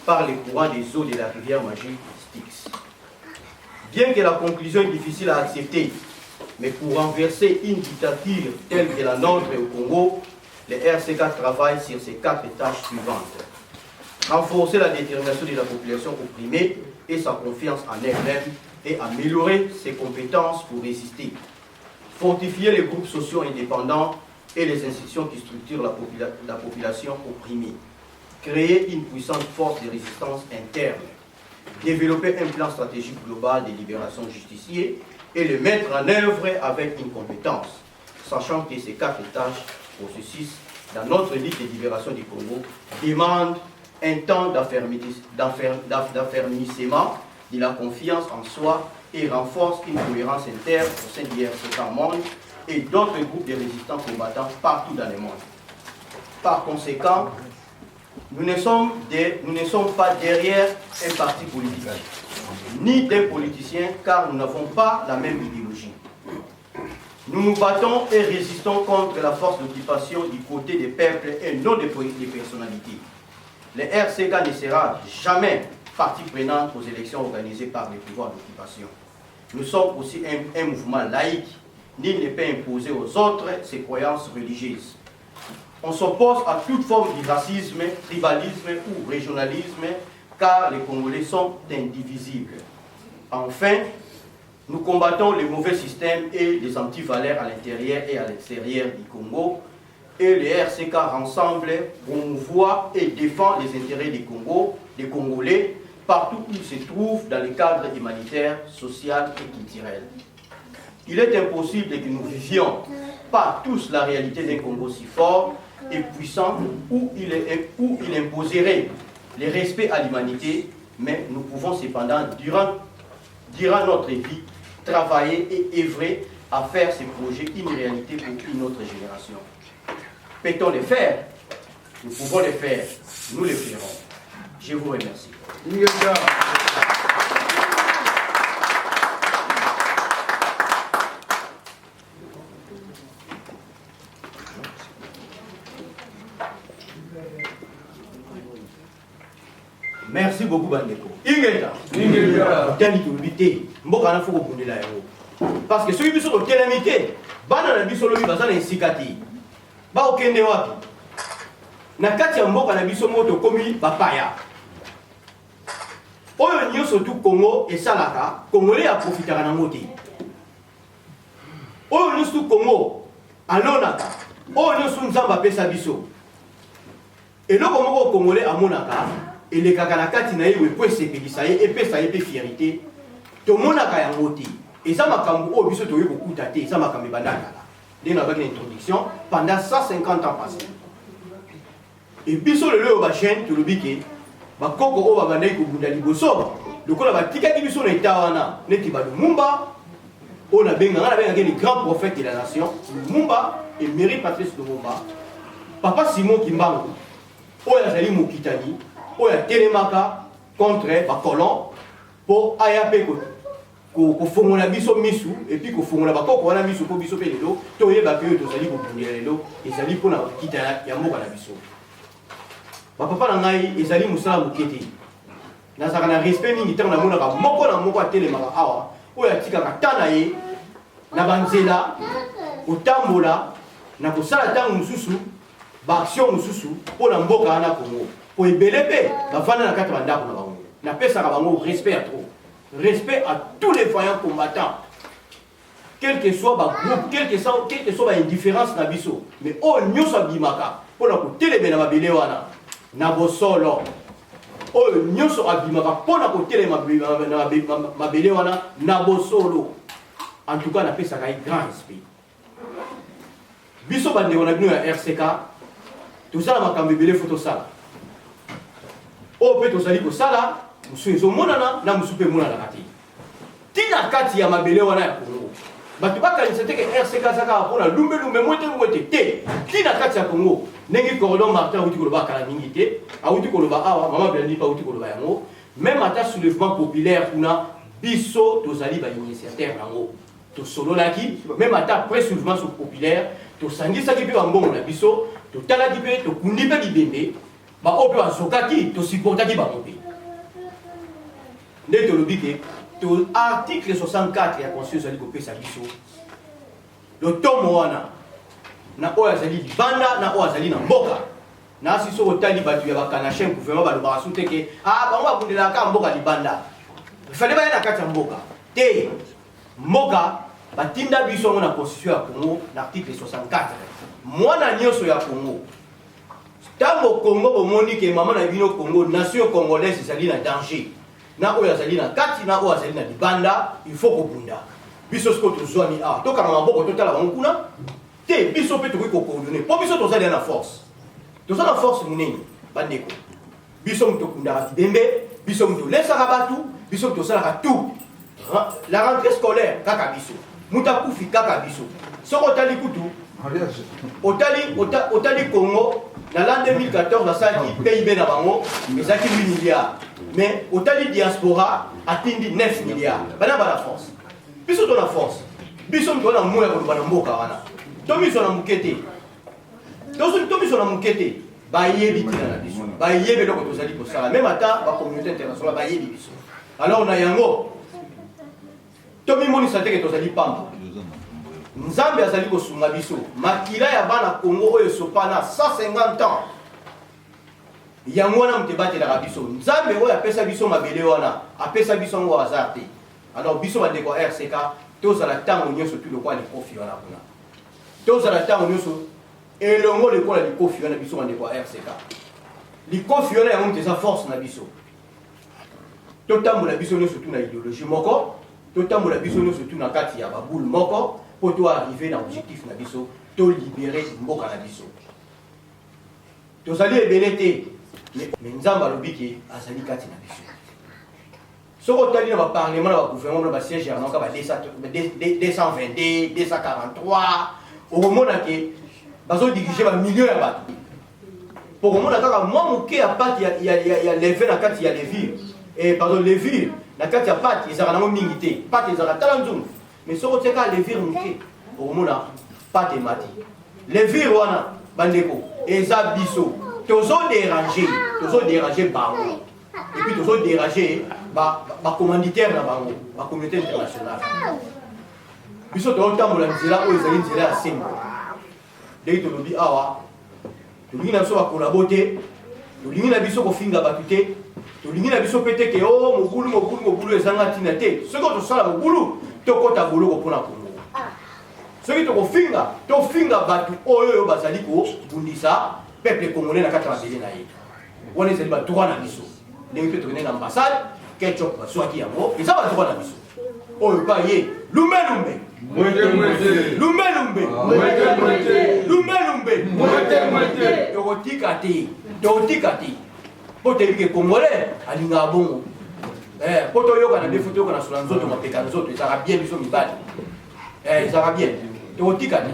par les courants des eaux de la rivière magique Styx. Bien que la conclusion est difficile à accepter, mais pour renverser une dictature telle que la nôtre au Congo, le RCK travaille sur ces 4 tâches suivantes. Renforcer la détermination de la population opprimée et sa confiance en elle-même et améliorer ses compétences pour résister. Fortifier les groupes sociaux indépendants et les institutions qui structurent la population opprimée. Créer une puissante force de résistance interne. Développer un plan stratégique global de libération justicier et le mettre en œuvre avec une compétence, sachant que ces 4 tâches, processus, dans notre lutte de libération du Congo, demandent un temps d'affermissement de la confiance en soi et renforce une cohérence interne au sein du RCK Monde et d'autres groupes de résistants combattants partout dans le monde. Par conséquent, nous ne sommes pas derrière un parti politique, ni des politiciens, car nous n'avons pas la même idéologie. Nous nous battons et résistons contre la force d'occupation du côté des peuples et non des personnalités. Le RCK ne sera jamais partie prenante aux élections organisées par les pouvoirs d'occupation. Nous sommes aussi un mouvement laïque. Nul ne peut imposer aux autres ses croyances religieuses. On s'oppose à toute forme de racisme, tribalisme ou régionalisme, car les Congolais sont indivisibles. Enfin, nous combattons les mauvais systèmes et les antivaleurs à l'intérieur et à l'extérieur du Congo, et le RCK ensemble promouvoit et défend les intérêts des Congolais, partout où ils se trouvent dans le cadre humanitaire, social et culturel. Il est impossible que nous vivions pas tous la réalité d'un Congo si fort et puissant où il imposerait le respect à l'humanité, mais nous pouvons cependant, durant notre vie, travailler et œuvrer à faire ces projets une réalité pour une autre génération. Peut-on les faire? Nous pouvons les faire. Nous les ferons. Je vous remercie. Merci beaucoup, Bandeko. Ingeta. Parce que ceux qui sont au Télamité, Banana Bisolobi Bazan et Sikati, Baokende Wapi, Nakati Amboka Nabiso Moto Komi Papaya. Oyo nyo surtout Congo et Salaka, Congolais a profité à Namote. Oyo nyo surtout Congo, Alonaka, Oyo nyo surtout Nzamba Pesa Biso. Et le Congo Congolais à Monaka, et les Kakanakati na yewe po sepelisa ye epesa ye pe fierté to monaka ya ngoti eza makambo o biso to yeko kuta te eza makambo bandaka la avec l'introduction pendant 150 ans passés et biso le ba chaîne to lobike bakoko oyo babandaki kobunda liboso lokola batikaki biso na eta wana neti balumumba oyo nabengaki les grands prophètes de la nation Lumumba et Mary Patrice Lumumba papa Simon Kimbangu oyo azali mokitani oyo atelemaka contre bacolon mpo aya mpe kofongola biso misu epuis kofongola bakoko wana misu mpo biso mpe lelo toyebaka oyo tozali kobundela lelo ezali mpona kokitana ya mboka na biso bapapa na ngai ezali mosala moke te nazalaka na respect mingi ntango namonaka moko na moko atelemaka awa oyo atikaka ta na ye na banzela kotambola na kosala ntango mosusu baaction mosusu mpo na mboka wana Congo po ebele mpe bavanda na kati ya bandako na bango napesaka bango respect à trop respect à tous les voyants combattants quel que soit bagroupe quel que soit baindifférence na biso mais oyo nyonso abimaka mpona kotelemela mabele wana na bosolo oyo nyonso abimaka mpona kotelema mabele wana na bosolo en tout cas napesaka ye grand respect biso bandeko na bino ya RCK tozala makambo ebele fo tosala oyo mpe tozali kosala mosu ezomonana na mosu mpe emonanaka te tina kati ya mabele wana ya Congo bato bakanisa te ke RCK azaka mpona lumbelumbe mwete te tina kati ya Congo ndenge Cordon Martin awuti koloba akala mingi te awuti koloba awa mama Blandi mpe awuti koloba yango même ata soulèvement populaire kuna biso tozali bainitiateur yango tosololaki même ata après soulèvement populaire tosangisaki mpe bambongo na biso totalaki mpe tokundi mpe libembe baoyo mpe bazokaki tosupportaki bango mpe nde tolobi ke article 64 ya constitution ezali kopesa biso lotomo wana na oyo azali libanda na oyo azali na mboka nasi so otali bato ya bakanache gouvernement balobaka su te ke bango babundelaka mboka libanda fale baya na kati ya mboka te mboka batinda biso yango na constitution ya Congo na article 64 mwana nyonso ya Congo ntango Congo bomoni ke mama na bino Congo nation congolaise ezali na danger na oyo azali na kati na oyo azali na libanda il faut kobunda biso siko tozwami awa tokanga maboko totala bango kuna te biso mpe tokoki kokoordone mpo biso tozali na force toza na force monene bandeko biso moto tokundaka bidembe biso moto tolesaka bato biso moto tosalaka tout la rentrée scolaire kaka biso moto akufi kaka biso soko otali kutu otali Congo na l'an 2014 asalaki PIB na bango ezalaki 8 milliards mais otali diaspora atindi 9 milliards bana bana force biso to na force biso moto na moya koloba na mboka wana to biso na mukete to biso na mukete bayebi tina na biso bayebi eloko tozali kosala même ata bacommunauté internationale bayebi biso alors na yango tomimonisa te ke tozali pamba nzambe azali kosunga biso makila ya bana Congo oyo esopana 150 ans yango wana moto ebatelaka biso nzambe oyo apesa biso mabele wana apesa biso yango hasard te alors biso bandeko ya RCK tozala ntango nyonso tu lokola likofi wana kuna tozala ntango nyonso elongo lokola likofi wana biso bandeko ya RCK likofi wana yango moto eza force na biso totambola biso nyonso tu na idéologie moko totambola biso nyonso tu na kati ya baboule moko pour toi arriver dans l'objectif na biso to libérer mboka na biso tozali ebele te mais nzambe alobi ke azali kati na biso soko otali na baparlement na bagouvernement na basiège ya naka ba 222 243 okomona ke bazodirige bamilio ya bato po komona kaka mwa moke ya pati ya leve na kati ya levire pardon levire na kati ya pati ezalaka nango mingi te pati ezalaka tala nzungu mais soko otiaka levire moke okomona pati emati levire wana bandeko eza biso tozoderange bango et puis tozoderange bacommanditaire na bango bacommunauté internationale biso tozotambola nzela oyo ezali nzela ya sembo ndenge tolobi awa tolingi na biso bakolabo te tolingi na biso kofinga bato te tolingi na biso mpe te ke o mobulu ezanga ntina te soki tosala mobulu tokɔta boloko mpona Congo soki tofinga bato oyo bazali kobundisa peuple congolais na kati ya mabele na ye wana ezali badroit na biso ndenge mpe tokende na ambassade ketchop bazwaki yango eza badroit na biso oyo pa ye lumbelumbe tokotika te po te que congolais alinga bongo po to yoka na defu to kana sula nzoto mapeka nzoto ezaka bien biso mibali ezaka bien to tika ni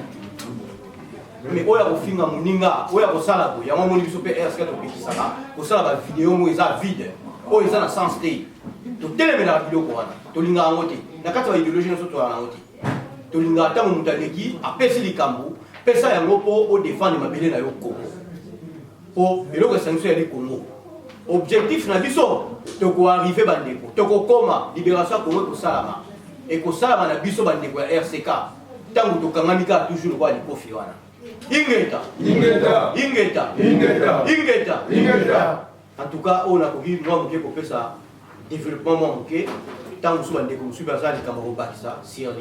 mais oya kofinga moninga oya kosala bo yango moni biso pe RSK to pekisaka kosala ba vidéo mo eza vide o eza na sens te to telemela biloko wana to linga yango te na kati ya idéologie nyonso to yango te to linga ntango moto aleki apesi likambo pesa yango mpo odefendre mabele na yo Congo po eloko esangiso yali Congo objectif na biso tokoarrive bandeko tokokoma libération ya Congo ekosalama ekosalama na biso bandeko ya RCK ntango tokangami kaka toujours kwa likofi wana ingeta ingeta ingeta ingeta ingeta ingeta en tout cas on a koki mwa moke kopesa développement mwa moke ntango mosusu bandeko mosusu baza likambo kobakisa sur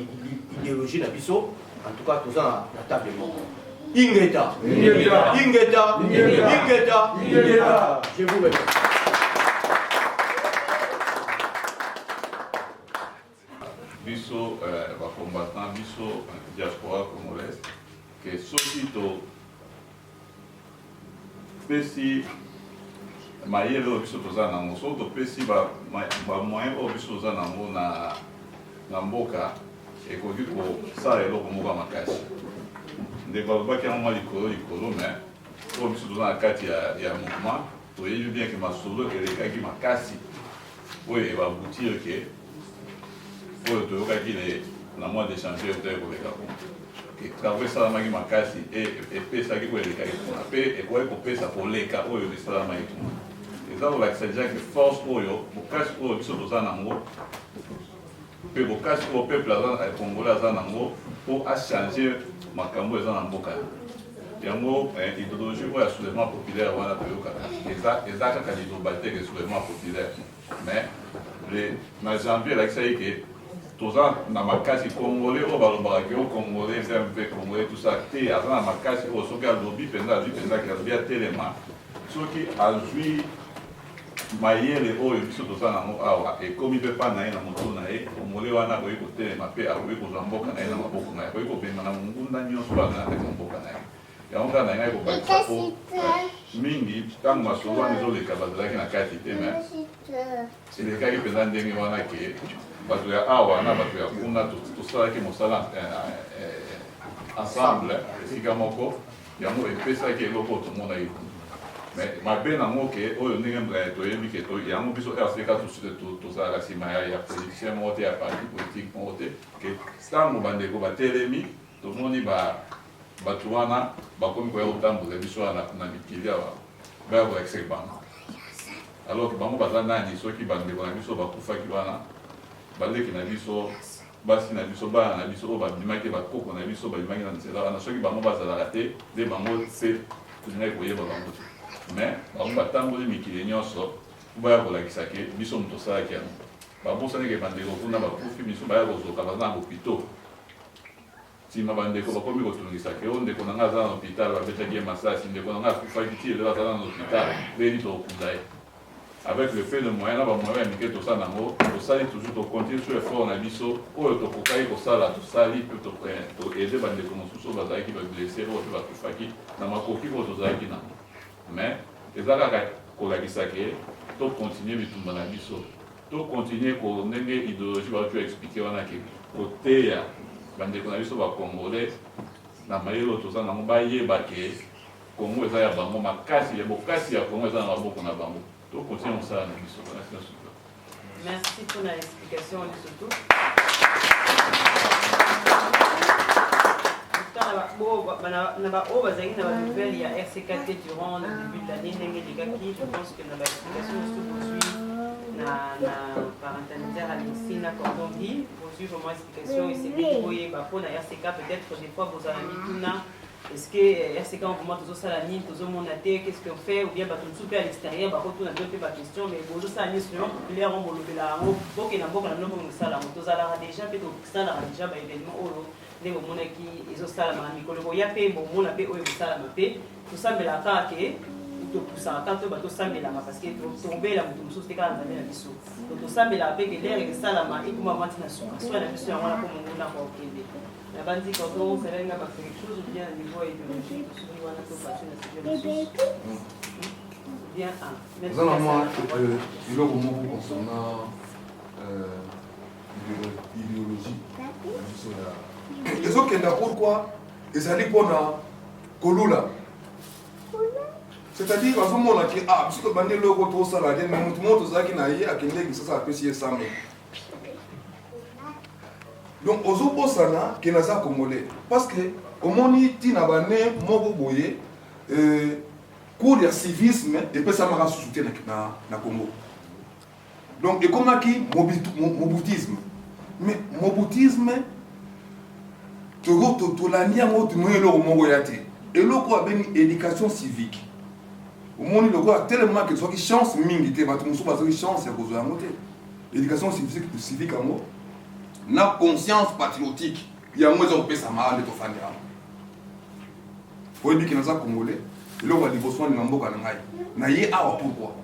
idéologie na biso en tout cas toza na table moko ingeta ingeta ingeta ingeta ingeta je vous remercie. Biso va combattant biso diaspora congolaise que soki to pesi mayele oyo biso toza nango soki topesi bamoyen oyo biso toza nango na mboka ekoki kosala eloko moko ya makasi ndeko alobaki yango mwa likolo mais oyo biso toza na kati ya mouvement toyebi bien ke masolo elekaki makasi oyo ebaboutir ke oyo toyokaki na mois de janvier otoye koleka kuna travail esalamaki makasi epesaki koelekaki kuna mpe ekoki kopesa koleka oyo esalamaki kuna eza kolakisa deja ke force oyo bokasi oyo biso toza nango mpe bokasi oyo peuple congolais aza nango mpo achange makambo eza na mboka yango idéologie oyo ya soulèvement populaire wana toyokaka eza kaka liloba te ke soulèvement populaire mais na janvier elakisaki ke toza na makasi congolais oyo balobaka ke o congolais mpe congolais tout ça te aza na makasi oyo soki alobi mpenza azwi mpenzaki alobi atelema soki azwi mayele oyo biso toza nango awa ekomi mpe mpa na ye na moto na ye congolais wana akoki kotelema mpe akoki kozwa mboka na ye na maboko na ye akoki kobema na mongunda nyonso aza na kati ya mboka na ye yango kaka na ngai kobakisa po mingi ntango masolo wana ezoleka bazalaki na kati te me elekaki mpenza ndenge wana ke bato ya awa na bato ya kuna tosalaki mosala ensemble esika moko yango epesaki eloko oyo tomonaki kuna mais mabe nango ke oyo ndenge toyebi ke yango biso RCK tozalaka nsima ya politicien moko te ya parti politique moko te ke ntango bandeko batelemi tomoni bato wana bakomi koya kotambola biso wana na mikili awa baya kolakisa bango alors ke bango baza nani soki bandeko na biso bakufaki wana baleki na biso basi na biso bana na biso oyo babimaki bakoko na biso babimaki na nzela wana soki bango bazalaka te nde bango se tolingaki koyeba bango te mais bango batamboli mikili nyonso baya kolakisa ke biso moto osalaki yango babosanike bandeko kuna bakufi biso baya kozoka baza na bopito nsima bandeko bakomi kotungisa ke oyo ndeko nanga aza na hôpital babetaki ye masasi ndeko nanga akufaki ti elelo aza na hôpital beni tokunda ye avec le fait de moyen na bamoyen ya mike tosala nango tosali toujours tocontinue sur effort na biso oyo tokokaki kosala tosali mpe toaide bandeko mosusu oyo bazalaki bablesse oyo mpe bakufaki na makoki oyo tozalaki nango mais eza kaka kolakisa ke tocontinue bitumba na biso tocontinue ndenge idéologie bautu explike wana ke koteya bandeko na biso bacongolais na mayele oyo toza nango bayeba ke Congo eza ya bango makasi ya bokasi ya Congo eza na maboko na bango tokontinue kosala na biso. Merci pour l'explication surtout. Oyo bazalaki na banouvelle ya RCKT durant le début de l'année ndenge elekaki, je pense que na baexplication mosusu bozwi na parentalisaire Alexis na Cordongi bozwi vraiment explication esengeli koyeba mpo na RCK peut-être des fois bozala mituna est-ce que RCK en moment tozosala nini tozomona te qu'est-ce qu'on fait ou bien bato mosusu mpe à l'extérieur bakotuna bio mpe baquestion mais bozosala nini souvent populaire o bolobela yango boke na mboka na bino mpo mosalama tozalaka déjà mpe tosalaka déjà baévénement oyo ndenge omonaki ezosalama na mikolo boya mpe bomona mpe oyo ezosalama mpe tosambelaka kaka ke topusaka kaka to batosambelama parce que tombela moto mosusu te kaka nzambe na biso tosambelaka mpe ke lere esalama ekoma mati na suka soki na biso yango wana mpo monguna kwa okende na bandi quand on selenga bafait quelque chose ou bien au niveau idéologique soki wana to passion na sujet mosusu bien à Vous en avez il y a beaucoup concernant l'idéologie. Les autres qui sont pourquoi ils allaient pour la Kolula. C'est-à-dire qu'à ce moment-là, parce que bandé le retour salarié, mais tout le monde qui n'a rien à qui n'est ça apprécié ça. Donc, aux autres sana qui n'a pas congolais, parce que au moment où tu n'as pas né, mon boye, cours de civisme et puis ça m'a soutenu na Congo. Donc, et comme qui moboutisme, mais moboutisme, tu l'as mis en mode moyen mongoyate et le quoi ben éducation civique. Au moment où le quoi tellement que soit qui chance mingi te ba tu muso ba chance ya kozwa ngote. Éducation civique en mot. Na conscience patriotique, il y a moins de pesa mal de to fania. Faut dire qu'il y a ça congolais. Et là on va dire besoin de mboka na ngai. Na ye awa pourquoi?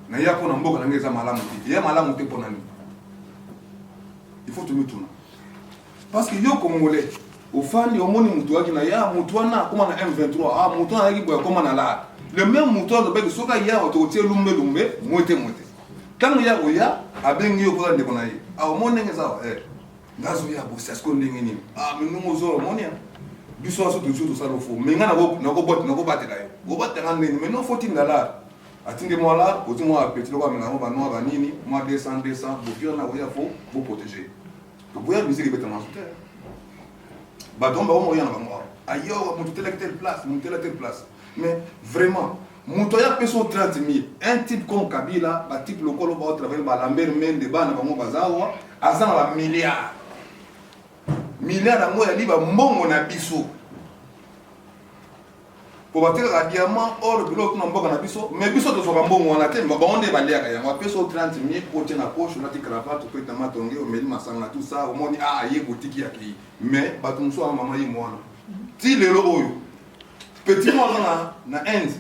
Na ya ko na mboka na ngai za malamu te. Ya malamu te pour nani? Il faut te mettre là. Parce que yo congolais au fan yo moni mutu waki na ya mutu wana koma na M23 ah mutu na yaki boya koma na la le même mutu de bek soka ya ototie lumbe moite quand ya oya abengi yo ko ndeko na ye ah moni ngeza ngazo ya bo c'est ce qu'on ndenge ni ah mais nous mozo moni biso aso tout ça le faux mais ngana ko bot na ko batela yo go batela nini mais non faut tingala atinge moi là oti moi petit lo ba menga ba no ba nini moi 200 bo na oya faut vous protéger. Vous voyez la musique est bêtement souterraine. Bah donc, on va y ailleurs, on telle place. Mais vraiment, on a payé 30 000. Un type comme Kabila, un type local, on va travailler à la mer, de ban, on va bazaar, à 100 milliards. Milliards à moi, il y a mon abisso. Pour battre un diamant, or, le pilote n'a pas d'abisso, mais bisso de son bon, on a tellement bon débalé à on va payer 30 000 pour tenir la poche, on a dit cravate, on peut te mettre au milieu, on a tout ça, au moins, ah, il y a boutique qui a accueilli. Mais, bah, tout le monde, maman, il y a moi. Si le logo, petit moi, on a Inde.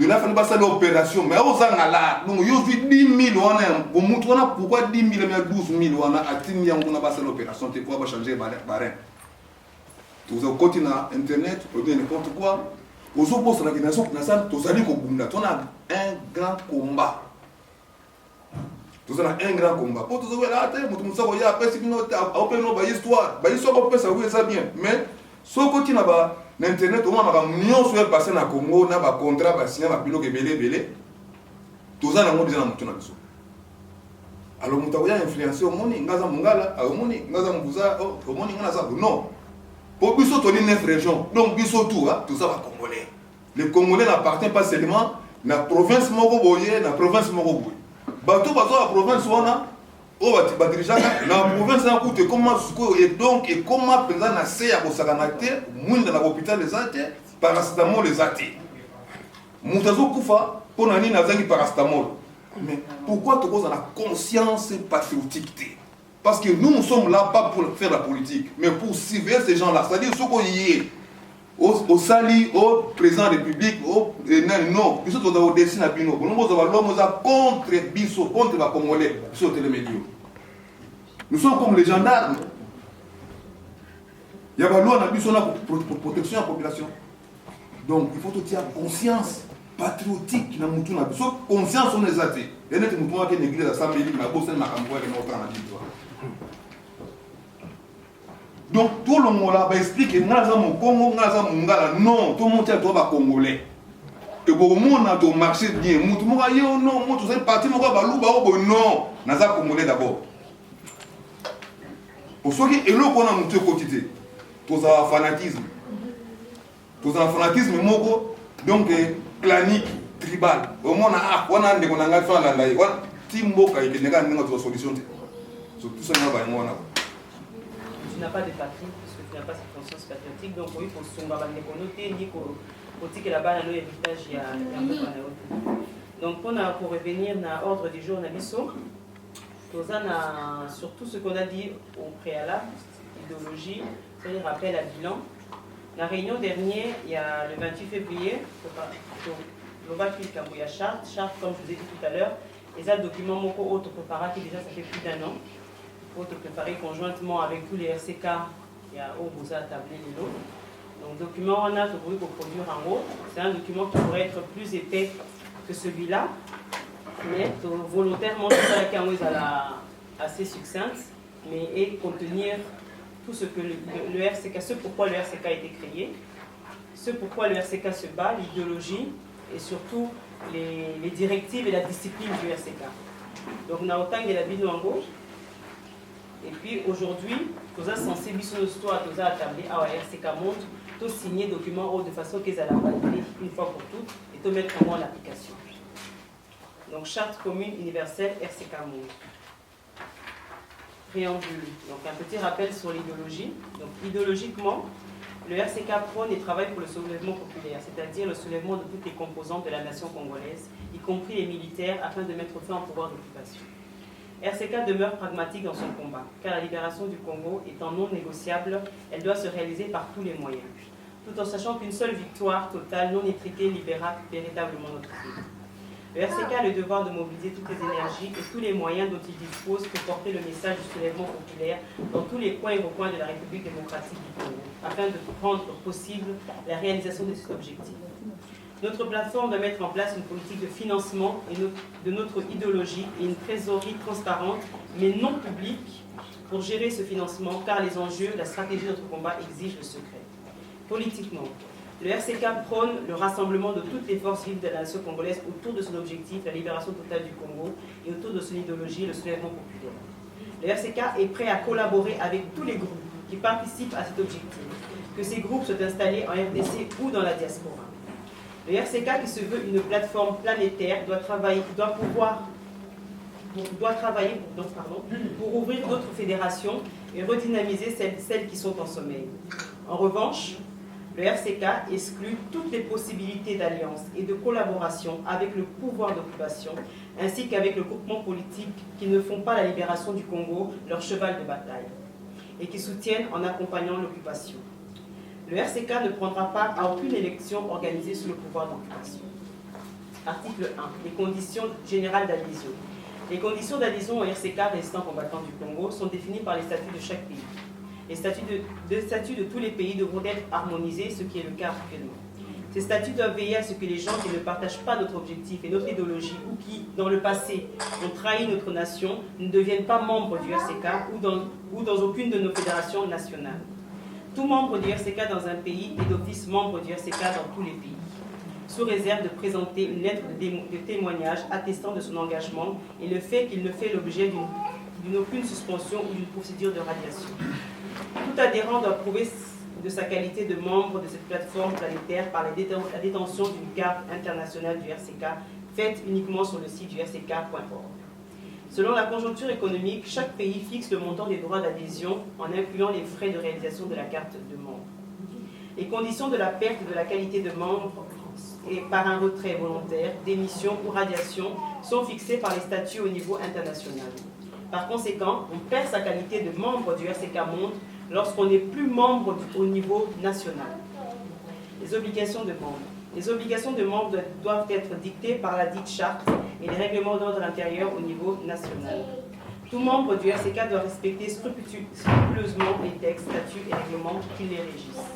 De là, il faut passer l'opération, mais aux ans là, donc, il y a 10 000, on a pourquoi 10 000, mais 12 000, on a atteint, on a passé l'opération, tu peux changer barème. Tout ça, continue à Internet, on dit n'importe quoi. Aux opposés de la nation, on a un grand combat. Tout ça, un grand combat. Pour tout ça, il y a une histoire. Ça bien. Mais, ce côté là-bas, l'Internet, on a un passé dans le Congo, on a un contrat, signé un pilote belé. Tout ça, on a déjà un alors, on a influencé au monde, on a un monde, non. Pour Bissot, on est 9 régions. Donc, Bissot, tout ça va congolais. Les Congolais n'appartiennent pas seulement à la province Mogoboye, la province Mogoboye. Bateau, la province, on a, la province, on a comment, et donc, et comment, président, on a essayé à s'organiser, moins dans l'hôpital, les athées, paracétamol, les athées. Moutazo Koufa, pour nous, on a paracétamol. Mais pourquoi tu poses la conscience patriotique? Parce que nous sommes là pas pour faire la politique, mais pour cibler ces gens-là. C'est-à-dire ceux qui y au Sali, au président de la République, au non, nous sommes au dessin à Bino. Nous sommes contre Bisso, contre les Congolais, sur les médias. Nous sommes comme les gendarmes. Il y a une loi pour protection de la population. Donc il faut tout dire conscience patriotique. Conscience on est athées. Et nous sommes qui l'église à Saint-Mélie, mais nous sommes donc tout le monde là va expliquer que nous sommes au Congo, nous sommes au Ngala. Non, tout le monde est congolais. Et pour le monde a marché bien. Tout le monde a dit non, tout le parti non, nous sommes congolais d'abord. Pour ceux qui est là qu'on a monté au quotidien, tout ça fanatisme. Tout ça fanatisme, donc clanique, tribal. Au moins on a des qu'on a fait la laïque. Timbo qui est une solution. Tout ça on a. Tu n'as pas de patrie, parce que tu n'as pas cette conscience patriotique, donc oui, pour se connoter, ni pour dire que là-bas, dans l'héritage, il y a un peu de. Donc, pour revenir à l'ordre du jour, surtout ce qu'on a dit au préalable, idéologie, c'est-à-dire rappel à bilan. La réunion dernière, il y a le 28 février, il y a charte, comme je vous ai dit tout à l'heure, et ça, le document autre préparé qui déjà ça fait plus d'1 an. Il faut te préparer conjointement avec tous les RCK, il y a Oboza tablé de l'eau. Donc, document on a pour produire en haut, c'est un document qui pourrait être plus épais que celui-là, mais volontairement, c'est la caméra assez succincte, mais et contenir tout ce que le RCK, ce pourquoi le RCK a été créé, ce pourquoi le RCK se bat, l'idéologie et surtout les directives et la discipline du RCK. Donc, on a autant de la vidéo en gauche. Et puis aujourd'hui, nous sommes censés histoire nous attabler à RCK montre, tout signer document de façon qu'ils allaient valider une fois pour toutes et tout mettre en application. Donc, charte commune universelle RCK montre. Préambule. Donc, un petit rappel sur l'idéologie. Donc, idéologiquement, le RCK prône et travaille pour le soulèvement populaire, c'est-à-dire le soulèvement de toutes les composantes de la nation congolaise, y compris les militaires, afin de mettre fin au pouvoir d'occupation. RCK demeure pragmatique dans son combat, car la libération du Congo étant non négociable, elle doit se réaliser par tous les moyens, tout en sachant qu'une seule victoire totale, non étriquée, libérera véritablement notre pays. Le RCK a le devoir de mobiliser toutes les énergies et tous les moyens dont il dispose pour porter le message du soulèvement populaire dans tous les coins et recoins de la République démocratique du Congo, afin de rendre possible la réalisation de cet objectif. Notre plateforme doit mettre en place une politique de financement de notre idéologie et une trésorerie transparente, mais non publique, pour gérer ce financement, car les enjeux, la stratégie de notre combat exigent le secret. Politiquement, le RCK prône le rassemblement de toutes les forces vives de la nation congolaise autour de son objectif, la libération totale du Congo, et autour de son idéologie, le soulèvement populaire. Le RCK est prêt à collaborer avec tous les groupes qui participent à cet objectif, que ces groupes soient installés en RDC ou dans la diaspora. Le RCK, qui se veut une plateforme planétaire, doit travailler pour ouvrir d'autres fédérations et redynamiser celles qui sont en sommeil. En revanche, le RCK exclut toutes les possibilités d'alliance et de collaboration avec le pouvoir d'occupation, ainsi qu'avec le groupement politique qui ne font pas la libération du Congo leur cheval de bataille, et qui soutiennent en accompagnant l'occupation. Le RCK ne prendra part à aucune élection organisée sous le pouvoir d'occupation. Article 1. Les conditions générales d'adhésion. Les conditions d'adhésion au RCK résistant combattant du Congo sont définies par les statuts de chaque pays. Les statuts de tous les pays devront être harmonisés, ce qui est le cas actuellement. Ces statuts doivent veiller à ce que les gens qui ne partagent pas notre objectif et notre idéologie ou qui, dans le passé, ont trahi notre nation, ne deviennent pas membres du RCK ou dans aucune de nos fédérations nationales. Tout membre du RCK dans un pays est d'office membre du RCK dans tous les pays, sous réserve de présenter une lettre de témoignage attestant de son engagement et le fait qu'il ne fait l'objet d'une aucune suspension ou d'une procédure de radiation. Tout adhérent doit prouver de sa qualité de membre de cette plateforme planétaire par la détention d'une carte internationale du RCK faite uniquement sur le site du rck.org. Selon la conjoncture économique, chaque pays fixe le montant des droits d'adhésion en incluant les frais de réalisation de la carte de membre. Les conditions de la perte de la qualité de membre et par un retrait volontaire, démission ou radiation sont fixées par les statuts au niveau international. Par conséquent, on perd sa qualité de membre du RCK Monde lorsqu'on n'est plus membre au niveau national. Les obligations de membre. Les obligations de membre doivent être dictées par la dite charte et les règlements d'ordre intérieur au niveau national. Tout membre du RCK doit respecter scrupuleusement les textes, statuts et règlements qui les régissent.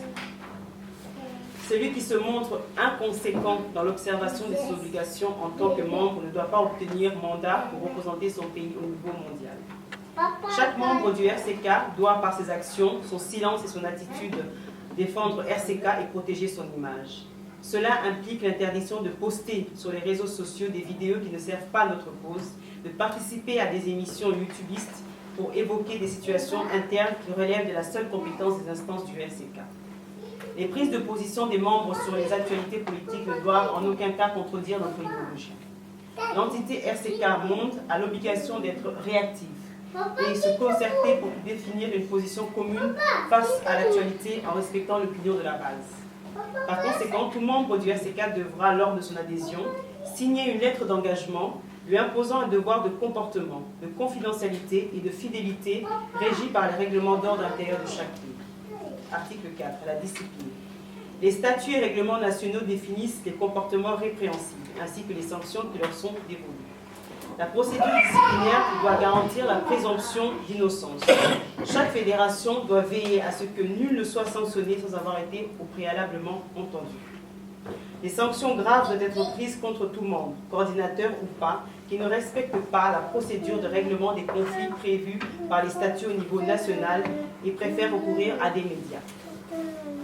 Celui qui se montre inconséquent dans l'observation de ses obligations en tant que membre ne doit pas obtenir mandat pour représenter son pays au niveau mondial. Chaque membre du RCK doit, par ses actions, son silence et son attitude, défendre RCK et protéger son image. Cela implique l'interdiction de poster sur les réseaux sociaux des vidéos qui ne servent pas à notre cause, de participer à des émissions youtubistes pour évoquer des situations internes qui relèvent de la seule compétence des instances du RCK. Les prises de position des membres sur les actualités politiques ne doivent en aucun cas contredire notre idéologie. L'entité RCK Monde a l'obligation d'être réactive et se concerter pour définir une position commune face à l'actualité en respectant l'opinion de la base. Par conséquent, tout membre du RCK devra, lors de son adhésion, signer une lettre d'engagement lui imposant un devoir de comportement, de confidentialité et de fidélité régi par les règlements d'ordre intérieur de chaque pays. Article 4. La discipline. Les statuts et règlements nationaux définissent les comportements répréhensibles ainsi que les sanctions qui leur sont dévolues. La procédure disciplinaire doit garantir la présomption d'innocence. Chaque fédération doit veiller à ce que nul ne soit sanctionné sans avoir été au préalablement entendu. Les sanctions graves doivent être prises contre tout membre, coordinateur ou pas, qui ne respecte pas la procédure de règlement des conflits prévus par les statuts au niveau national et préfère recourir à des médias.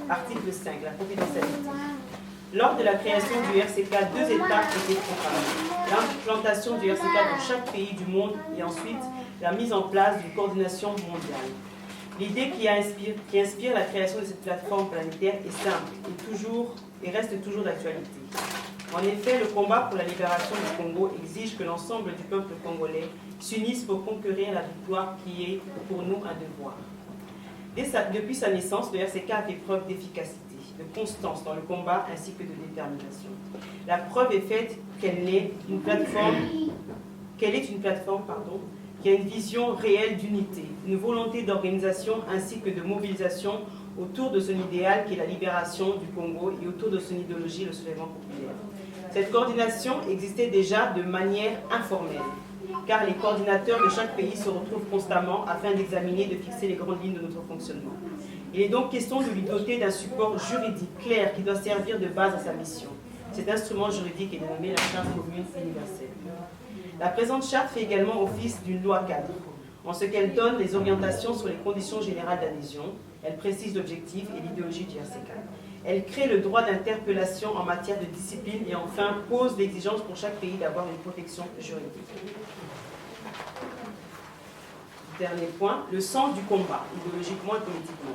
Article 5, la confidentialité. Lors de la création du RCK, 2 étapes étaient programmées. L'implantation du RCK dans chaque pays du monde et ensuite la mise en place d'une coordination mondiale. L'idée qui inspire la création de cette plateforme planétaire est simple et reste toujours d'actualité. En effet, le combat pour la libération du Congo exige que l'ensemble du peuple congolais s'unisse pour conquérir la victoire qui est pour nous un devoir. Depuis sa naissance, le RCK a fait preuve d'efficacité, de constance dans le combat ainsi que de détermination. La preuve est faite qu'elle est une plateforme qui a une vision réelle d'unité, une volonté d'organisation ainsi que de mobilisation autour de son idéal qui est la libération du Congo et autour de son idéologie, le soulèvement populaire. Cette coordination existait déjà de manière informelle, car les coordinateurs de chaque pays se retrouvent constamment afin d'examiner et de fixer les grandes lignes de notre fonctionnement. Il est donc question de lui doter d'un support juridique clair qui doit servir de base à sa mission. Cet instrument juridique est dénommé la Charte commune universelle. La présente charte fait également office d'une loi cadre, en ce qu'elle donne les orientations sur les conditions générales d'adhésion, elle précise l'objectif et l'idéologie du RCK. Elle crée le droit d'interpellation en matière de discipline et enfin pose l'exigence pour chaque pays d'avoir une protection juridique. Dernier point, le sens du combat, idéologiquement et politiquement.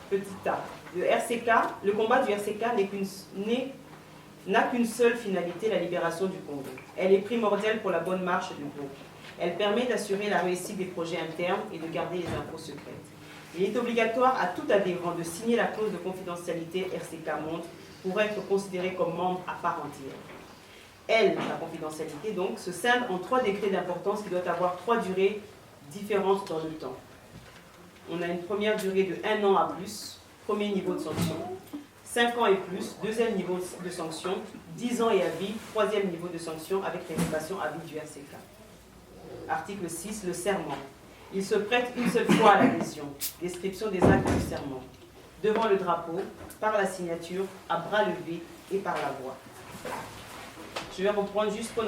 Petit a, le combat du RCK n'a qu'une seule finalité, la libération du Congo. Elle est primordiale pour la bonne marche du groupe. Elle permet d'assurer la réussite des projets internes et de garder les infos secrètes. Il est obligatoire à tout adhérent de signer la clause de confidentialité RCK Monde pour être considéré comme membre à part entière. Elle, la confidentialité donc, se scinde en 3 degrés d'importance qui doivent avoir 3 durées différentes dans le temps. On a une première durée de 1 an à plus, premier niveau de sanction, 5 ans et plus, deuxième niveau de sanction, 10 ans et à vie, troisième niveau de sanction avec révocation à vie du RCK. Article 6, le serment. Il se prête une seule fois à l'adhésion. Description des actes du serment. Devant le drapeau, par la signature, à bras levés et par la voix. Je vais reprendre juste pour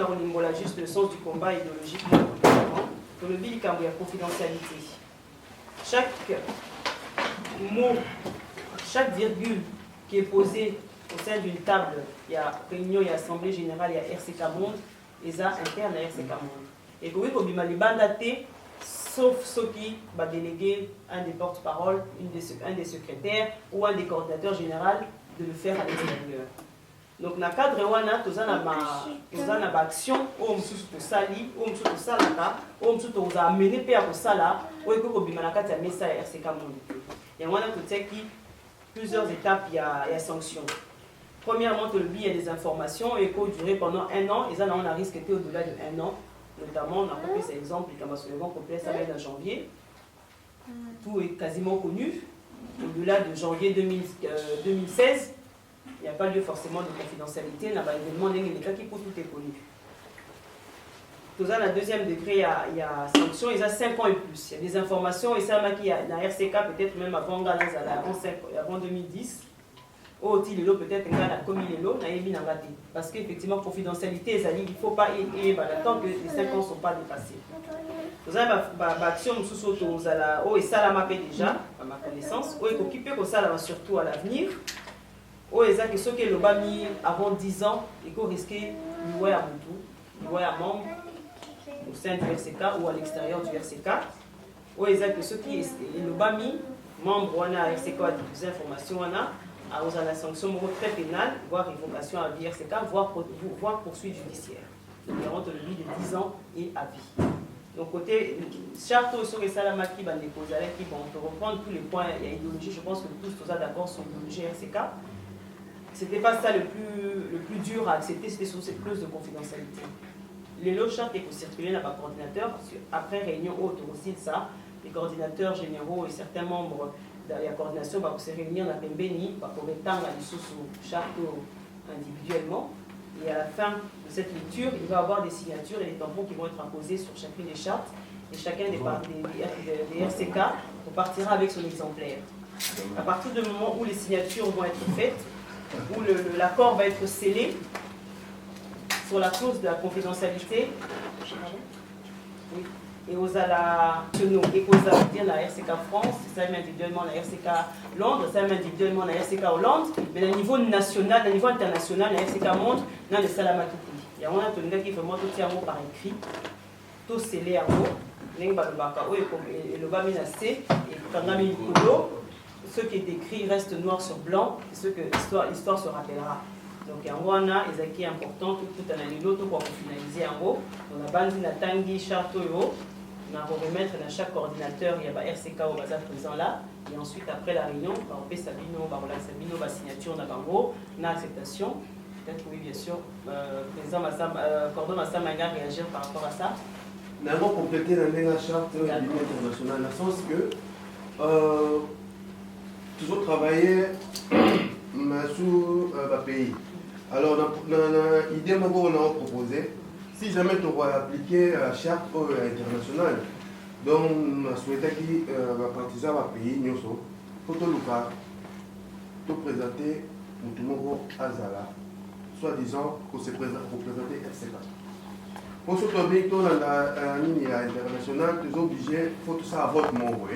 juste le sens du combat idéologique. Pour le Bilikambo, il y a confidentialité. Chaque mot, chaque virgule qui est posée au sein d'une table, il y a réunion, il y a assemblée générale, il y a RCK Monde, et ça interne à RCK Monde. Et vous voyez, il y a sauf ceux qui va déléguer un des porte-parole, un des secrétaires ou un des coordinateurs généraux de le faire à l'extérieur. Donc, dans le cadre de ça, une action, on a sali, on a salaka, on a amené à sala, on a mis ça à RCK Monde. Et on a plusieurs étapes, il y a sanctions. Premièrement, le billet, il y a des informations et qu'on durer pendant 1 an, et ça, on a risqué au-delà de 1 an. Notamment, on a pris cet exemple, le soulèvement populaire, ça va être en janvier. Tout est quasiment connu. Au-delà de janvier 2016, il n'y a pas lieu forcément de confidentialité. On a événement des cas qui pour tout est connu. Tout ça, le deuxième degré, il y a sanctions, il y a 5 ans et plus. Il y a des informations, et ça, il y a dans RCK, peut-être même avant 2010. Au Tililo, peut-être comme il est là, parce qu'effectivement, confidentialité, il ne faut pas tant que les 5 ans ne sont pas dépassés. Vous avez une action et ça l'a mappé déjà, à ma connaissance, ou occupé comme ça surtout à l'avenir, ou ils ont ceux qui l'ont mis avant 10 ans et qui risqué de jouer à membre au sein du RCK ou à l'extérieur du RCK, ou ils ont ceux qui l'ont mis membre ou à RCK à diffuser informations, à la sanction très pénale, voire révocation à vie RCK, voire poursuite judiciaire. Donc, il y a entre le vie de 10 ans et à vie. Donc, côté charte sur les salamaki, on peut reprendre tous les points. Il y a idéologie, je pense que tous sont d'accord sur l'idéologie RCK. Ce n'était pas ça le plus dur à accepter, c'était sur cette clause de confidentialité. Les lots chartes et pour circuler dans le coordinateur, après réunion haute aussi de ça, les coordinateurs généraux et certains membres de la coordination vont se réunir dans Pembeni pour étendre les sous charte individuellement. Et à la fin de cette lecture, il va y avoir des signatures et des tampons qui vont être apposés sur chacune des chartes. Et chacun des RCK repartira avec son exemplaire. À partir du moment où les signatures vont être faites, où l'accord va être scellé sur la clause de la confidentialité, oui. Et aux ala nationaux, et aux ala dire la RCK France, ça même individuellement la RCK Londres, ça même individuellement la RCK Hollande, mais au niveau national, au niveau international, la RCK Monde, dans le Salamatoukouli. Il y a un tonga qui fait moi tout un mot par écrit, tout scellé en mot, et le bas menacé, et Kangami Nikolo, ce qui est écrit reste noir sur blanc, et ce que l'histoire se rappellera. Donc, il y a un qui est important, tout un anneau, tout pour finaliser en haut. On a bandi na tangi charto yo, on a remettre dans chaque coordinateur, il y a RCK au bazar présent là. Et ensuite, après la réunion, on fait Sabino, la signature, on a bango, on a acceptation. Peut-être oui, bien sûr, président Cordon Massam va réagir par rapport à ça. Nous avons complété la charte internationale, dans le sens que toujours travailler sous le pays. Alors, l'idée que nous avons proposée, si jamais tu vas appliquer la charte internationale, donc nous souhaitons que les partisans du pays, nous faut te présenter pour tout le monde à Zala, soi-disant pour se représenter RCK. Pour ce qui est dans la ligne internationale, tu es obligé, il faut tout ça à votre mot.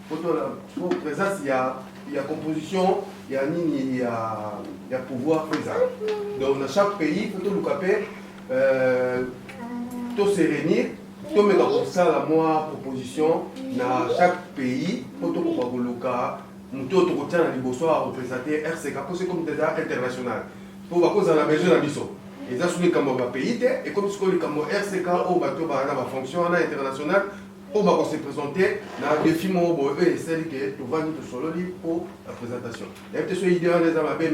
Pour présence, il y a composition, il y a ligne, il y a pouvoir présent. Donc dans chaque pays, il faut tout le caper, tout se réunir, tout mettre comme ça la moi proposition dans chaque pays, pour tout le cas, tout le temps à représenter RCK, c'est comme des arts internationaux. Pour la cause de la maison à Bissau. Et ça, c'est comme un pays, et comme c'est comme RCK, au bateau, la fonction internationale, on va se présenter dans des films et celles qui sont solo pour la présentation. Il y a peut-être une idée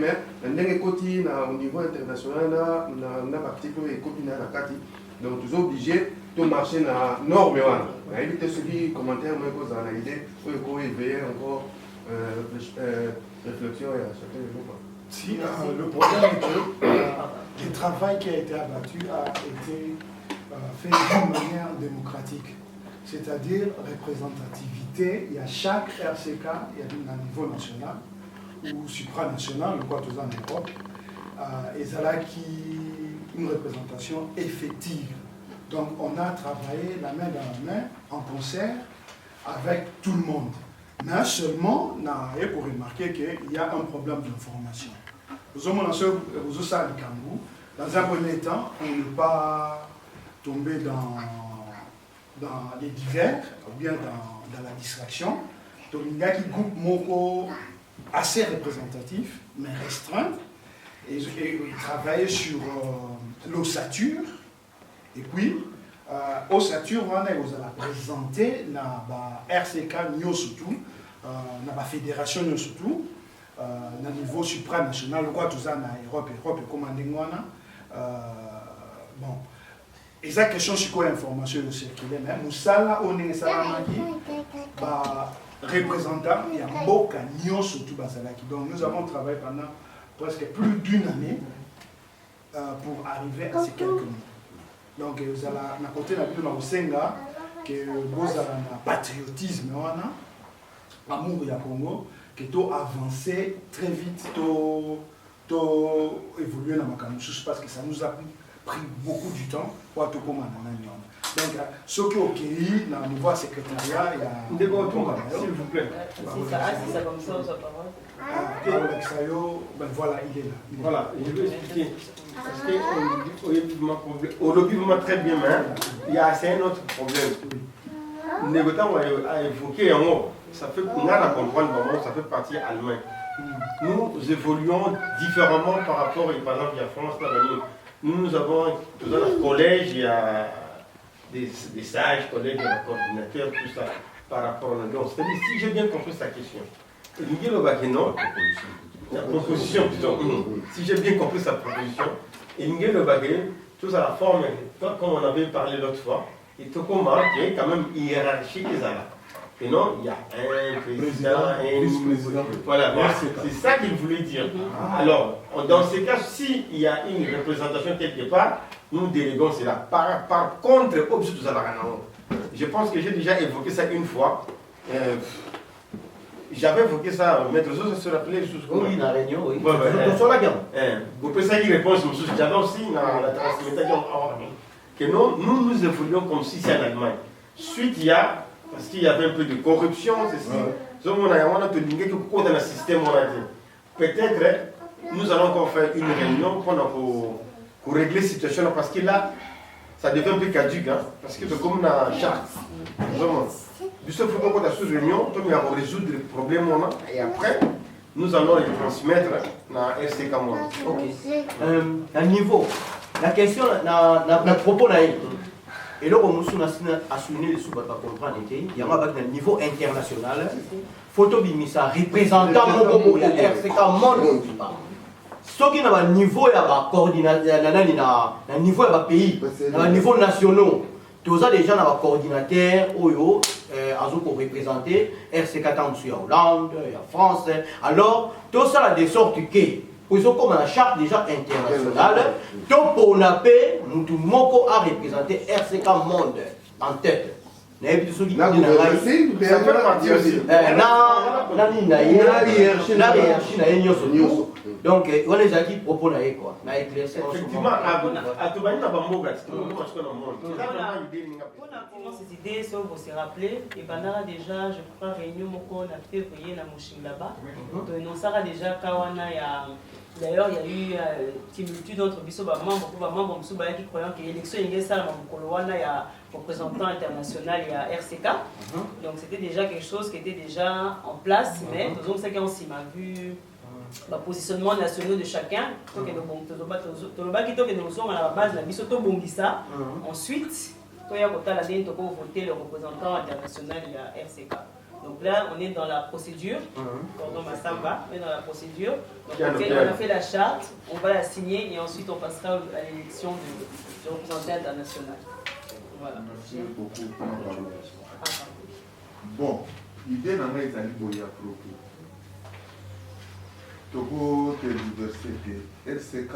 mais au niveau international, on a parti pour les copines à la carte. Donc, nous sommes obligés de marcher dans la norme. Il y a évité ceux qui commentaient, moi, que vous avez une idée, pour éveiller encore réflexion et à chacun de nous. Si, le problème est que le travail qui a été abattu a été fait d'une manière démocratique. C'est-à-dire représentativité, il y a chaque RCK, il y a un niveau national ou supranational, le quoi tous en Europe, et ça là qui une représentation effective. Donc on a travaillé la main dans la main, en concert, avec tout le monde. Mais seulement, on a pour remarquer qu'il y a un problème d'information. Dans un premier temps, on ne peut pas tomber dans les divers, ou bien dans la distraction. Donc il y a qui groupe Moko assez représentatif, mais restreint, et travailler sur l'ossature. Et puis, ossature, on a présenté la RCK, nous surtout, la fédération, nous surtout, na niveau supranational, quoi tout ça na Europe comme en bon. Et ça question sur quoi information de circuler mais musala on est ça représentant il y a beaucoup de surtout basalaki. Donc nous avons travaillé pendant presque plus d'une année pour arriver à ces quelques mots. Donc vous allez na côté la ville na Osenga que vous avez un patriotisme on a amour du Congo que tu avancer très vite, tu évoluer dans ma camus parce que ça nous a pris beaucoup de temps pour tout comme on. Donc, ce qui est au Kéi, dans le niveau secrétariat, il y a. S'il vous plaît. Si ça comme ça, ça parole. Ben voilà, il est là. Voilà, je vais expliquer. Parce qu'au lobby, vraiment très bien, mais il y a un autre problème. Négociant a évoqué un mot. Ça fait qu'on a à comprendre comment ça fait partie allemand. Nous évoluons différemment par rapport, par exemple, il y a France, là, nous avons dans le collège, il y a des sages, collèges, il y a des coordinateurs, tout ça, par rapport à l'anglais. C'est-à-dire, si j'ai bien compris sa question, la proposition, plutôt. Si j'ai bien compris sa proposition, tout ça, la forme, comme on avait parlé l'autre fois, et tout comment, il y a quand même hiérarchie des là. Et non, il y a un président, un vice-président. Voilà, c'est ça qu'il voulait dire. Alors, dans ces cas, s'il y a une représentation quelque part, nous déléguons cela. Par contre, je pense que j'ai déjà évoqué ça une fois. J'avais évoqué ça, Maître Zozo se rappelait les choses. Oui, dans la réunion, oui. Vous pouvez ça qui répond, j'avais aussi dans la transmission que nous évoluons comme si c'est en Allemagne. Suite, il y a, parce qu'il y avait un peu de corruption, ceci. On a tenu dans le système, on a dit. Peut-être, nous allons encore faire une réunion pour régler la situation, parce que là, ça devient un peu caduque, hein, parce que c'est comme dans la charte. Du seul fait qu'on a sous réunion, on va résoudre les problèmes et après, nous allons les transmettre dans RCK. Ok. À niveau, la question, le propos, et là, on a souligné les sous-bats pour comprendre, il y a un niveau international, photo bimisa, représentant mon RCK monde. Ce qui est au niveau de coordinateur, au niveau de pays, au niveau national, tous les gens ont coordinateur, pour représenter RCK il y a Hollande, il y a France. Alors, tout ça de sorte que, comme la charte déjà internationale, tout pour la paix, nous devons représenter RCK monde en tête. Ça fait partie aussi. Donc, on les a dit propos quoi. Effectivement, à tout moment, ces idées, si vous se rappelez, et pendant déjà, je crois, réunion en février, na Mouching là-bas. Donc, ça a déjà Kawana, d'ailleurs, il y a eu une multitude entre Bissot, membres qui croyaient que l'élection il y a représentant international, il y a RCK. Donc, c'était déjà quelque chose qui était déjà en place, mais tout le monde s'est vu. Le positionnement national de chacun, ensuite, il y a voter le représentant international de la RCK. Donc là, on est dans la procédure, Cordon Massamba, on est dans la procédure. Donc, on a fait la charte, on va la signer et ensuite on passera à l'élection du représentant international. Voilà. Merci beaucoup. Bon, l'idée n'a pas été à propos. Togo de l'université RCK,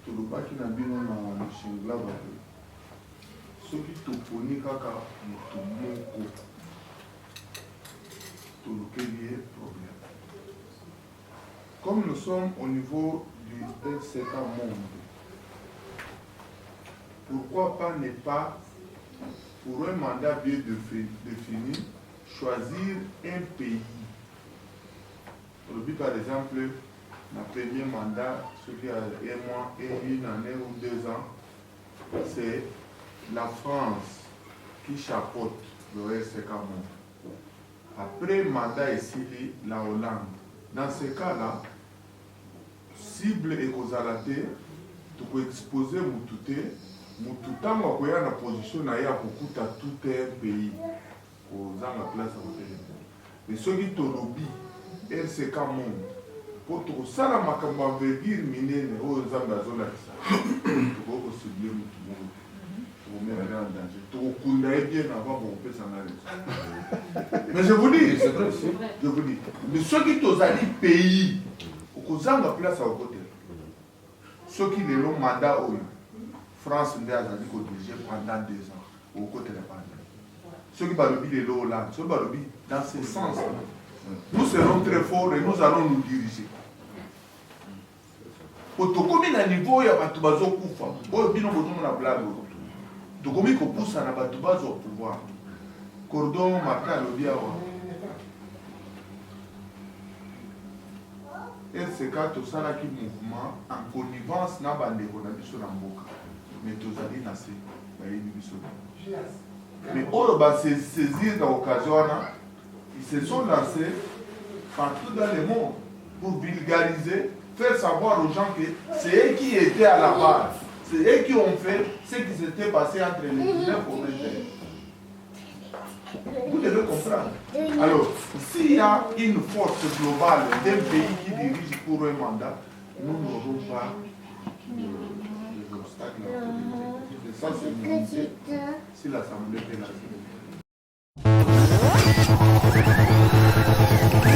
tout le bas qui n'a bien en Chingla, ce qui te poni kaka, tout le problème. Comme nous sommes au niveau du RCK monde, pourquoi pas ne pas, pour un mandat bien défini, choisir un pays? Par exemple, le premier mandat, ce qui a un mois, une année ou 2 ans, c'est la France qui chapeaute le RCK monde. Après le mandat ici, la Hollande. Dans ce cas-là, cible et causalité, tu peux exposer Moutouta, on va la position pour tout un pays. Aux la place à mais ceux qui te lobby, RCK monde, pour tout ça, la macamba envergure minée, aux ambazones, tu peux cibler pour mettre en danger. Tu peux bien avant pour faire ça. Mais je vous dis, je vous dis, mais ceux qui t'ont dit pays, aux la place à côté, ceux qui ont mandat, France a dit qu'on dirige pendant 2 ans, au côté de la pandémie. Ceux qui vont le de Hollande, ceux qui vont le dans ce sens. Nous serons très forts et nous allons nous diriger. Pour tout comme à niveau, il y a des gens qui sont au pouvoir. Tout comme il pousse à la au pouvoir. Cordon, Martin, le Biawa. RCK, tout ça, qui mouvement, en connivence, n'a pas de sur la boca. Mais tout ça, il y a des mais on va saisir l'occasion, ils se sont lancés partout dans le monde pour vulgariser, faire savoir aux gens que c'est eux qui étaient à la base, c'est eux qui ont fait ce qui s'était passé entre les 19 et 21. Vous devez comprendre. Alors, s'il y a une force globale d'un pays qui dirige pour un mandat, nous n'aurons pas les obstacles à l'autorité. C'est ça, c'est mon idée. Si l'Assemblée fait la Thank you.